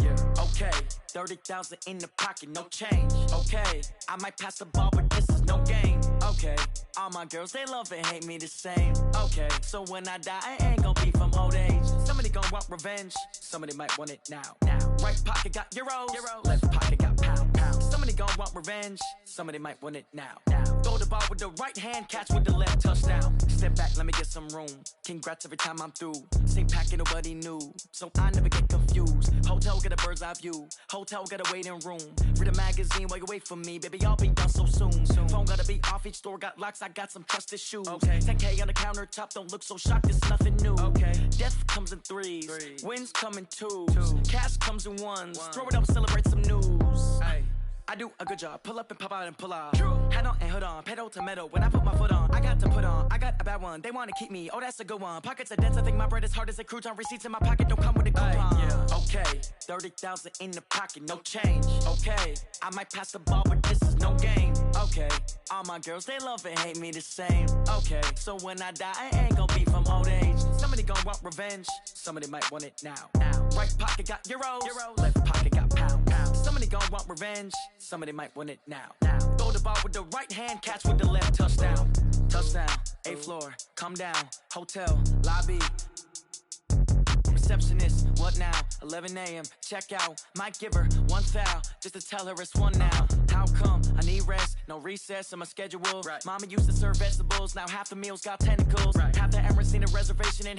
yeah. Okay, 30,000 in the pocket, no change. Okay, I might pass the ball, but this is no game. Okay, all my girls, they love and hate me the same. Okay, so when I die, I ain't gon' be from old age. Somebody gon' want revenge, somebody might want it now. Right pocket got euros, left pocket got pound. Somebody gon' want revenge, somebody might want it now. Throw the ball with the right hand, catch with the left, touchdown. Step back, let me get some room. Congrats every time I'm through. Same packet, nobody knew, so I never get confused. Hotel get a bird's eye view. Hotel got a waiting room. Read a magazine while you wait for me, baby. I'll be done so soon. Phone gotta be off. Each store got locks. I got some trusted shoes. Okay. 10K on the countertop. Don't look so shocked. It's nothing new. Okay. Death comes in threes. Wins come in twos. Cash comes in ones. Throw it up, celebrate some news. Ay. I do a good job. Pull up and pop out and pull out. Head on and hood on. Pedal to metal. When I put my foot on, I got to put on. I got a bad one. They want to keep me. Oh, that's a good one. Pockets are dense. I think my bread is hard as a crouton. Receipts in my pocket don't come with a coupon. Yeah. Okay. 30,000 in the pocket. No change. Okay. I might pass the ball, but this is no game. Okay. All my girls, they love and hate me the same. Okay. So when I die, I ain't gonna be from old age. Somebody gonna want revenge. Somebody might want it now. Right pocket got euros. Left pocket got pound. Somebody gonna want revenge. Somebody might want it now. Throw the ball with the right hand, catch with the left, touchdown. Touchdown, 8th floor, come down, hotel, lobby. receptionist, what now? 11 a.m., check out. Might give her one foul, just to tell her it's one now. How come? I need rest, no recess on my schedule. Mama used to serve vegetables, now half the meals got tentacles. Half the Emirates need a reservation and half